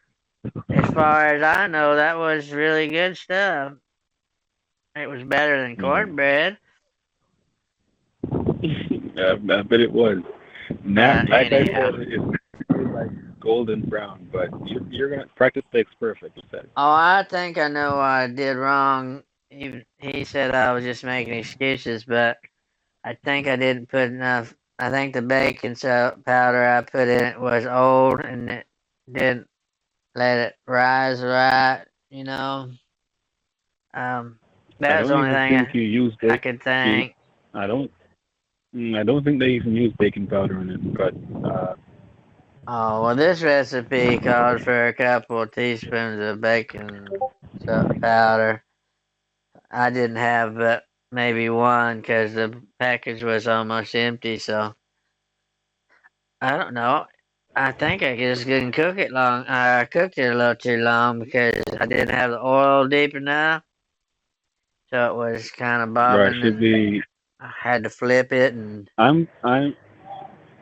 [SPEAKER 6] as far as I know, that was really good stuff. It was better than cornbread.
[SPEAKER 7] I bet it was. Like I said, it's like golden brown, but you're gonna practice makes perfect. You said.
[SPEAKER 6] Oh, I think I know what I did wrong. He said I was just making excuses, but I think I didn't put enough. I think the baking powder I put in it was old, and it didn't let it rise right. You know. That was the only thing I could think.
[SPEAKER 7] I don't think they even use baking powder in it, but
[SPEAKER 6] Oh, well, this recipe calls for a couple of teaspoons of baking powder. I didn't have but maybe one because the package was almost empty, so I don't know. I think I just didn't cook it long. I cooked it a little too long because I didn't have the oil deep enough, so it was kind of
[SPEAKER 7] Right,
[SPEAKER 6] bobbing,
[SPEAKER 7] should
[SPEAKER 6] and
[SPEAKER 7] be.
[SPEAKER 6] I had to flip it. And
[SPEAKER 7] I'm I'm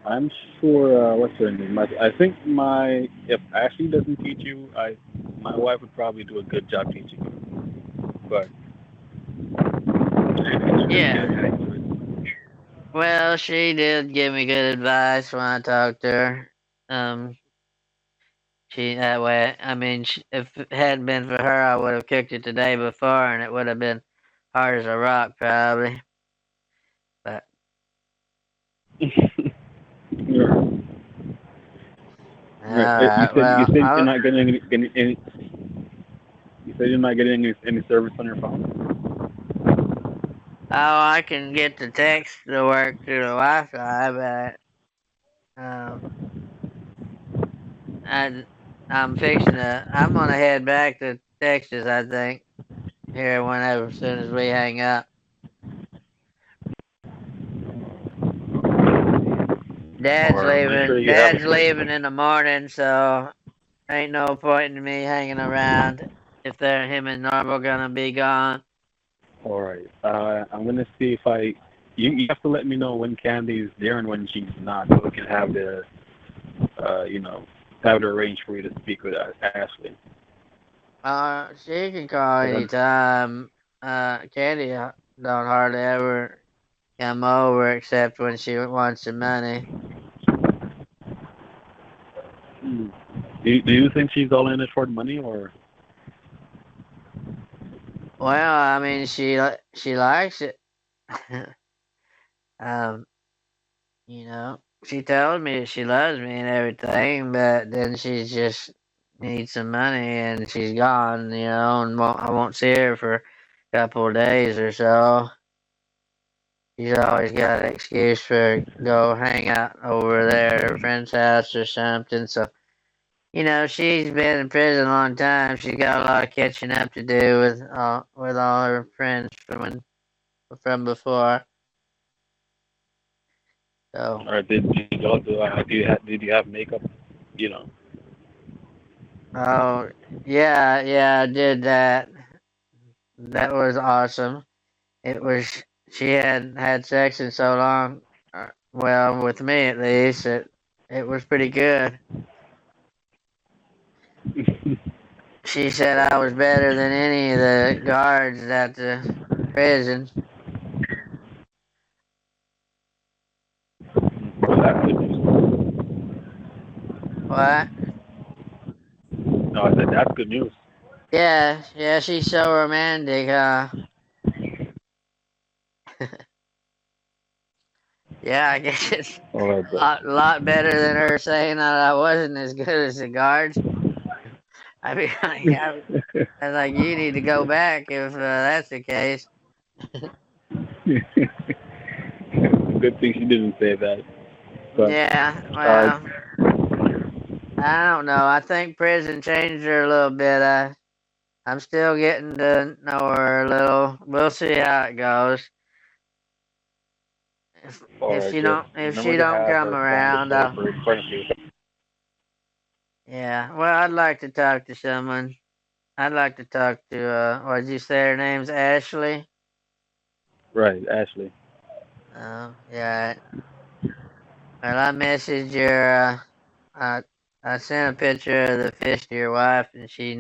[SPEAKER 7] I'm sure. What's her name? I think my if Ashley doesn't teach you, my wife would probably do a good job teaching you. But
[SPEAKER 6] yeah, well, she did give me good advice when I talked to her. Um, she that way. I mean, if it hadn't been for her, I would have cooked it the day before, and it would have been hard as a rock probably. But
[SPEAKER 7] right.
[SPEAKER 6] all
[SPEAKER 7] Right.
[SPEAKER 6] right, well,
[SPEAKER 7] You said you're not getting any you said you're not getting any service on your phone.
[SPEAKER 6] I can get the text to work through the Wi-Fi, but I I'm fixing to. I'm gonna head back to Texas. I think here whenever as soon as we hang up.
[SPEAKER 7] Or make sure you have.
[SPEAKER 6] Dad's leaving in the morning, so ain't no point in me hanging around if they're him and Norval gonna be gone.
[SPEAKER 7] All right. I'm gonna see if I. You have to let me know when Candy's there and when she's not, so we can have you know, have it arranged for you to speak with Ashley.
[SPEAKER 6] She can call anytime. Candy don't hardly ever come over except when she wants the money.
[SPEAKER 7] Hmm. Do you think she's all in it for the money, or?
[SPEAKER 6] Well, I mean, she likes it. um, she tells me that she loves me and everything, but then she just needs some money and she's gone, and I won't see her for a couple of days or so. She's always got an excuse for go hang out over there at her friend's house or something. So, she's been in prison a long time. She's got a lot of catching up to do with all her friends from before. So,
[SPEAKER 7] Or did y'all did you have makeup? You know.
[SPEAKER 6] oh yeah, I did that. That was awesome. It was she hadn't had sex in so long. Well, with me at least, it was pretty good. She said I was better than any of the guards at the prison.
[SPEAKER 7] Well, that's good news.
[SPEAKER 6] What?
[SPEAKER 7] No, I said that's good news.
[SPEAKER 6] Yeah, she's so romantic, huh? Yeah, I guess it's
[SPEAKER 7] All right,
[SPEAKER 6] a
[SPEAKER 7] bro.
[SPEAKER 6] lot better than her saying that I wasn't as good as the guards. I mean, I was like, you need to go back if that's the case.
[SPEAKER 7] Good thing she didn't say that. But
[SPEAKER 6] Yeah,
[SPEAKER 7] uh,
[SPEAKER 6] well, I don't know. I think prison changed her a little bit. I'm still getting to know her a little. We'll see how it goes.
[SPEAKER 7] all right, just
[SPEAKER 6] If
[SPEAKER 7] remember
[SPEAKER 6] she
[SPEAKER 7] to
[SPEAKER 6] don't
[SPEAKER 7] have
[SPEAKER 6] come
[SPEAKER 7] her sign the
[SPEAKER 6] around,
[SPEAKER 7] paper in front of you.
[SPEAKER 6] yeah. Well, I'd like to talk to someone. I'd like to talk to what did you say her name's Ashley?
[SPEAKER 7] Right, Ashley.
[SPEAKER 6] Oh, yeah. Well, I messaged your I sent a picture of the fish to your wife, and she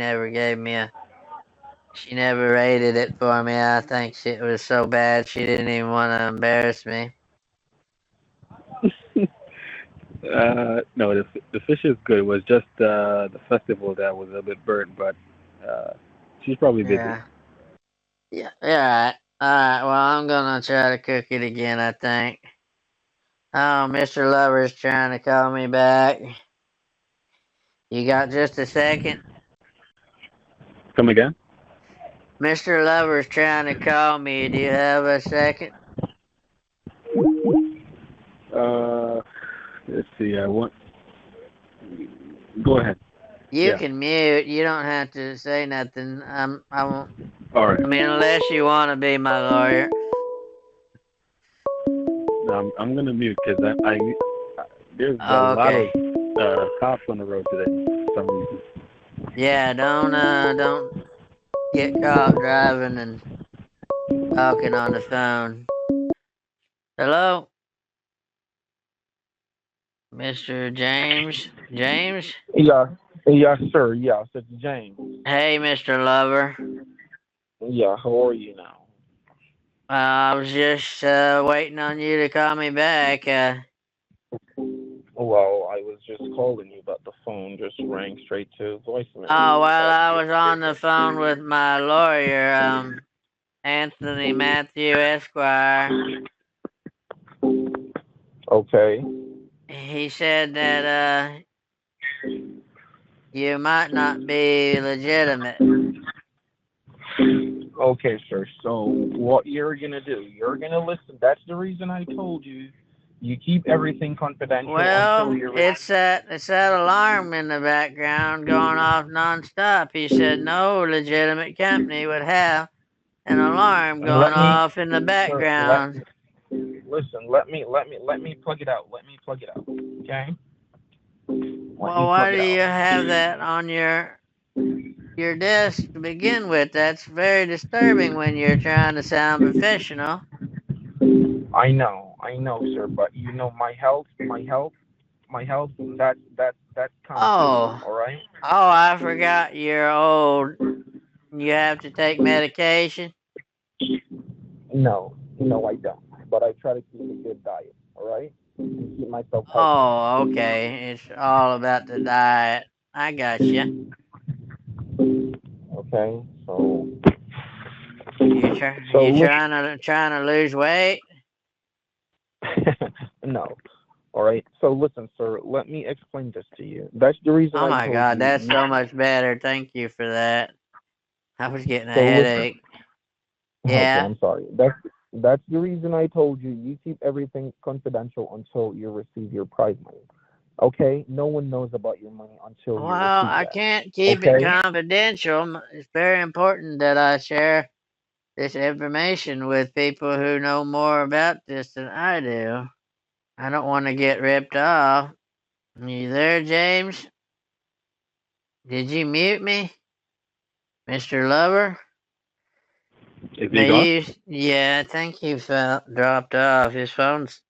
[SPEAKER 6] never rated it for me. I think it was so bad she didn't even want to embarrass me.
[SPEAKER 7] No, the fish is good. It was just the festival that was a bit burnt, but uh, she's probably busy.
[SPEAKER 6] Yeah. Yeah. Yeah. All right. Well, I'm gonna try to cook it again, I think. Oh, Mr. Lover's trying to call me back. You got just a second?
[SPEAKER 7] Come again?
[SPEAKER 6] Mr. Lover's trying to call me. Do you have a second?
[SPEAKER 7] Uh, let's see. Go ahead.
[SPEAKER 6] You
[SPEAKER 7] Yeah.
[SPEAKER 6] can mute. You don't have to say nothing. I won't.
[SPEAKER 7] All right.
[SPEAKER 6] I mean, unless you want to be my lawyer.
[SPEAKER 7] I'm gonna mute because I there's a
[SPEAKER 6] Oh,
[SPEAKER 7] lot
[SPEAKER 6] okay.
[SPEAKER 7] of cops on the road today for some reason.
[SPEAKER 6] Yeah, don't get caught driving and talking on the phone. Hello, Mr. James. James.
[SPEAKER 8] Yeah, yes, sir. Yes, it's James.
[SPEAKER 6] Hey, Mr. Lover.
[SPEAKER 8] Yeah, how are you now?
[SPEAKER 6] I was just waiting on you to call me back.
[SPEAKER 8] Well, I was just calling you, but the phone just rang straight to voicemail.
[SPEAKER 6] Oh, well,
[SPEAKER 8] But
[SPEAKER 6] I
[SPEAKER 8] you're
[SPEAKER 6] was on the phone with my lawyer, Anthony Matthew Esquire.
[SPEAKER 8] okay.
[SPEAKER 6] He said that you might not be legitimate.
[SPEAKER 8] Okay, sir. So what you're gonna do? You're gonna listen. That's the reason I told you. You keep everything confidential until
[SPEAKER 6] Well,
[SPEAKER 8] you're.
[SPEAKER 6] it's that alarm in the background going off nonstop. He said no legitimate company would have an alarm going
[SPEAKER 8] Let me,
[SPEAKER 6] off in the
[SPEAKER 8] sir. Let
[SPEAKER 6] background.
[SPEAKER 8] listen. Let me plug it out. Let me plug it out. Okay. Let
[SPEAKER 6] Well,
[SPEAKER 8] me
[SPEAKER 6] why
[SPEAKER 8] plug
[SPEAKER 6] do
[SPEAKER 8] it
[SPEAKER 6] you
[SPEAKER 8] out.
[SPEAKER 6] have that on your desk to begin with? That's very disturbing when you're trying to sound professional.
[SPEAKER 8] I know, sir. But you know, my health. That comes too.
[SPEAKER 6] Oh,
[SPEAKER 8] All right.
[SPEAKER 6] I forgot you're old. You have to take medication.
[SPEAKER 8] No, I don't. But I try to keep a good diet. All right. And keep myself healthy.
[SPEAKER 6] Oh, okay. It's all about the diet. I got you.
[SPEAKER 8] Okay. So
[SPEAKER 6] You
[SPEAKER 8] listen.
[SPEAKER 6] trying to lose weight?
[SPEAKER 8] No. All right. So listen, sir. Let me explain this to you. That's the reason
[SPEAKER 6] Oh
[SPEAKER 8] I
[SPEAKER 6] my
[SPEAKER 8] told
[SPEAKER 6] God,
[SPEAKER 8] you.
[SPEAKER 6] that's so much better. Thank you for that. I was getting a
[SPEAKER 8] So listen.
[SPEAKER 6] headache.
[SPEAKER 8] Okay.
[SPEAKER 6] Yeah.
[SPEAKER 8] I'm sorry. That's the reason I told you. You keep everything confidential until you receive your prize money. Okay. No one knows about your money until
[SPEAKER 6] Well,
[SPEAKER 8] you receive
[SPEAKER 6] I
[SPEAKER 8] that.
[SPEAKER 6] can't keep it
[SPEAKER 8] Okay.
[SPEAKER 6] confidential. It's very important that I share this information with people who know more about this than I do. I don't want to get ripped off. You there, James? Did you mute me, Mr. Lover?
[SPEAKER 7] Is
[SPEAKER 6] Now
[SPEAKER 7] he gone?
[SPEAKER 6] yeah, I think he fell, dropped off. His phone's.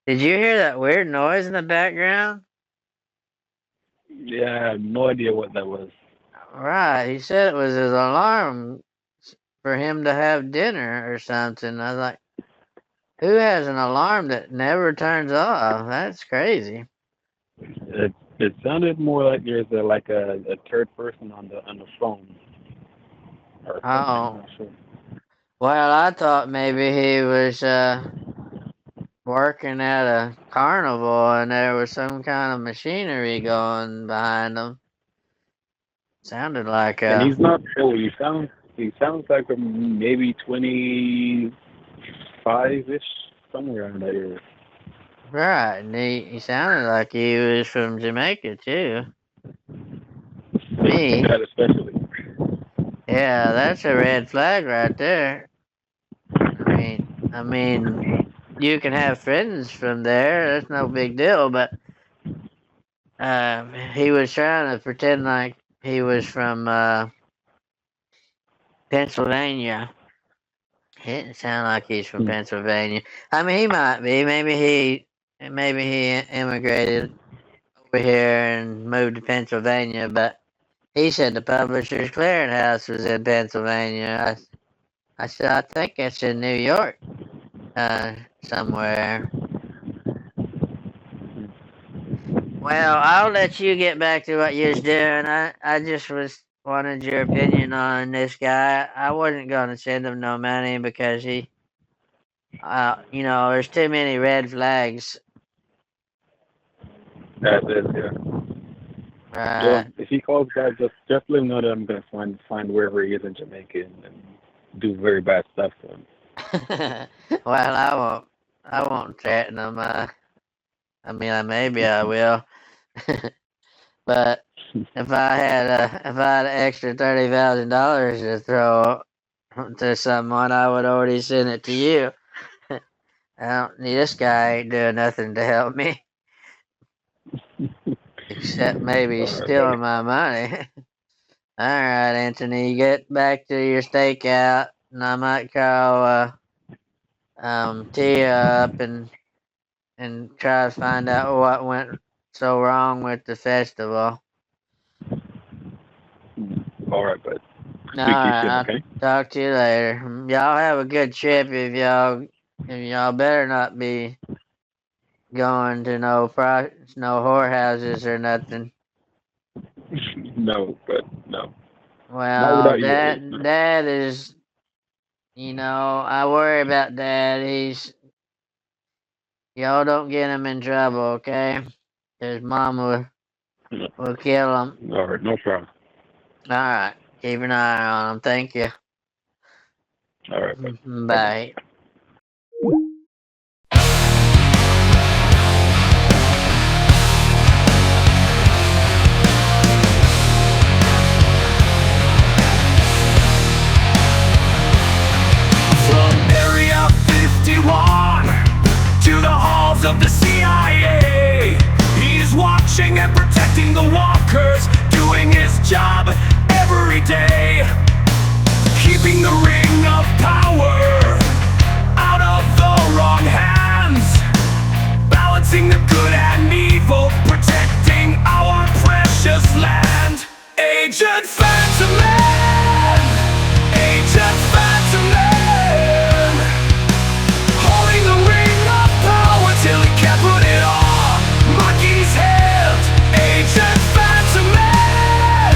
[SPEAKER 6] Did you hear that weird noise in the background?
[SPEAKER 7] Yeah, I have no idea what that was.
[SPEAKER 6] Right, he said it was his alarm for him to have dinner or something. I was like, who has an alarm that never turns off? That's crazy.
[SPEAKER 7] It sounded more like there's a third person on the phone or something. I'm
[SPEAKER 6] Oh,
[SPEAKER 7] not sure.
[SPEAKER 6] well, I thought maybe he was working at a carnival and there was some kind of machinery going behind him. Sounded like
[SPEAKER 7] And he's not old. He sounds like maybe 25-ish, somewhere around that area.
[SPEAKER 6] right, and he sounded like he was from Jamaica too. Me,
[SPEAKER 7] That especially.
[SPEAKER 6] yeah, that's a red flag right there. I mean, you can have friends from there. That's no big deal. But he was trying to pretend like he was from Pennsylvania. He didn't sound like he's from
[SPEAKER 7] Hmm.
[SPEAKER 6] Pennsylvania. I mean, he might be. Maybe he immigrated over here and moved to Pennsylvania. But he said the Publishers Clearinghouse was in Pennsylvania. I said I think it's in New York, somewhere. Well, I'll let you get back to what you was doing. I just wanted your opinion on this guy. I wasn't gonna send him no money because there's too many red flags.
[SPEAKER 7] That's it. Yeah. Well,
[SPEAKER 6] Right.
[SPEAKER 7] if he calls back, just let him know that I'm gonna find wherever he is in Jamaica and do very bad stuff to him.
[SPEAKER 6] Well, I won't threaten him. I mean, maybe I will. But if I had an extra $30,000 to throw to someone, I would already send it to you. This guy ain't doing nothing to help me, except maybe stealing my money. All right, Anthony, get back to your stakeout, and I might call Tia up and try to find out what went so wrong with the festival.
[SPEAKER 7] All right, bud.
[SPEAKER 6] All right, I'll talk to you later. Y'all have a good trip. If y'all better not be going to no whorehouses or nothing.
[SPEAKER 7] No, but no.
[SPEAKER 6] Well, Dad is, I worry about Dad. Y'all don't get him in trouble, okay? His mom will kill him.
[SPEAKER 7] All right, no problem.
[SPEAKER 6] All right, keep an eye on him. Thank you.
[SPEAKER 7] All right, bud.
[SPEAKER 6] Bye.
[SPEAKER 2] From Area 51 to the halls of the CIA, he's watching and protecting the walkers, doing his job every day, keeping the ring of power out of the wrong hands, balancing the good and evil, protecting our precious land. Agent Phantom Man, Agent Phantom Man, holding the ring of power till he can't put it on Monkey's head. Agent Phantom Man,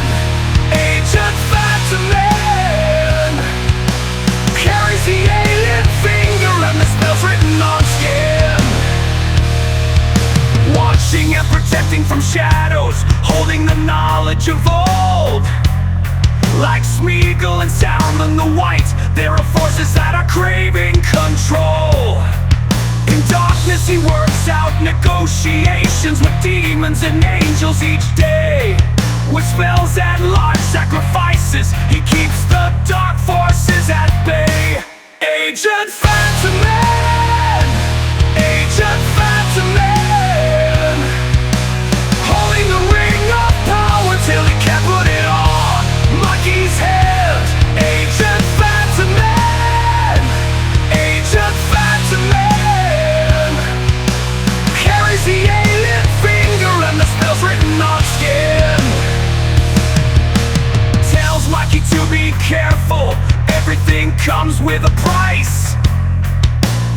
[SPEAKER 2] Agent Phantom Man, carries the alien finger and the spells written on skin, watching and protecting from shadows, holding the knowledge of old. Like Smeagol and Sauron the White, there are forces that are craving control. In darkness he works out negotiations with demons and angels each day. With spells and large sacrifices, he keeps the dark forces at bay. Agent Phantom Man, Agent Phantom Man, holding the ring of power till he can't put it on Monkey's head. Agent Phantom Man, Agent Phantom Man, carries the alien finger and the spells written on skin. Tells Mikey to be careful, everything comes with a price.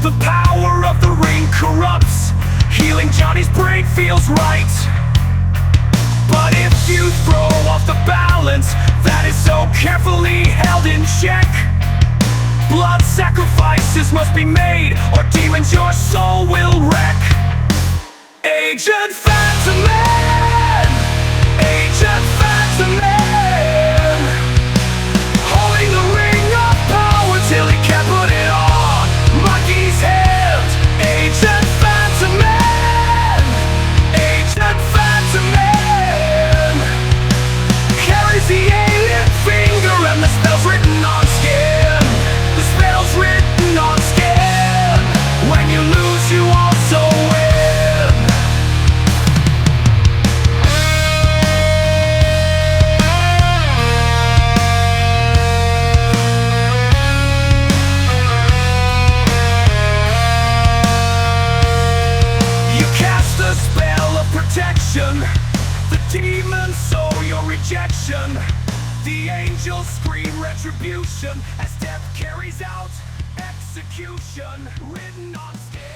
[SPEAKER 2] The power of the ring corrupts, healing Johnny's brain feels right. But if you throw off the balance that is so carefully held in check, blood sacrifices must be made, or demons your soul will wreck. Agent Phantom Man, Agent Phantom Man, holding the ring of power till he can't put it on Monkey's head. Agent Phantom Man, Agent Phantom Man, carries the alien finger and the spells written on skin. The spells written on skin. When you lose, you also win. You cast a spell of protection, the demons sow your rejection, the angels scream retribution as death carries out execution written on skin.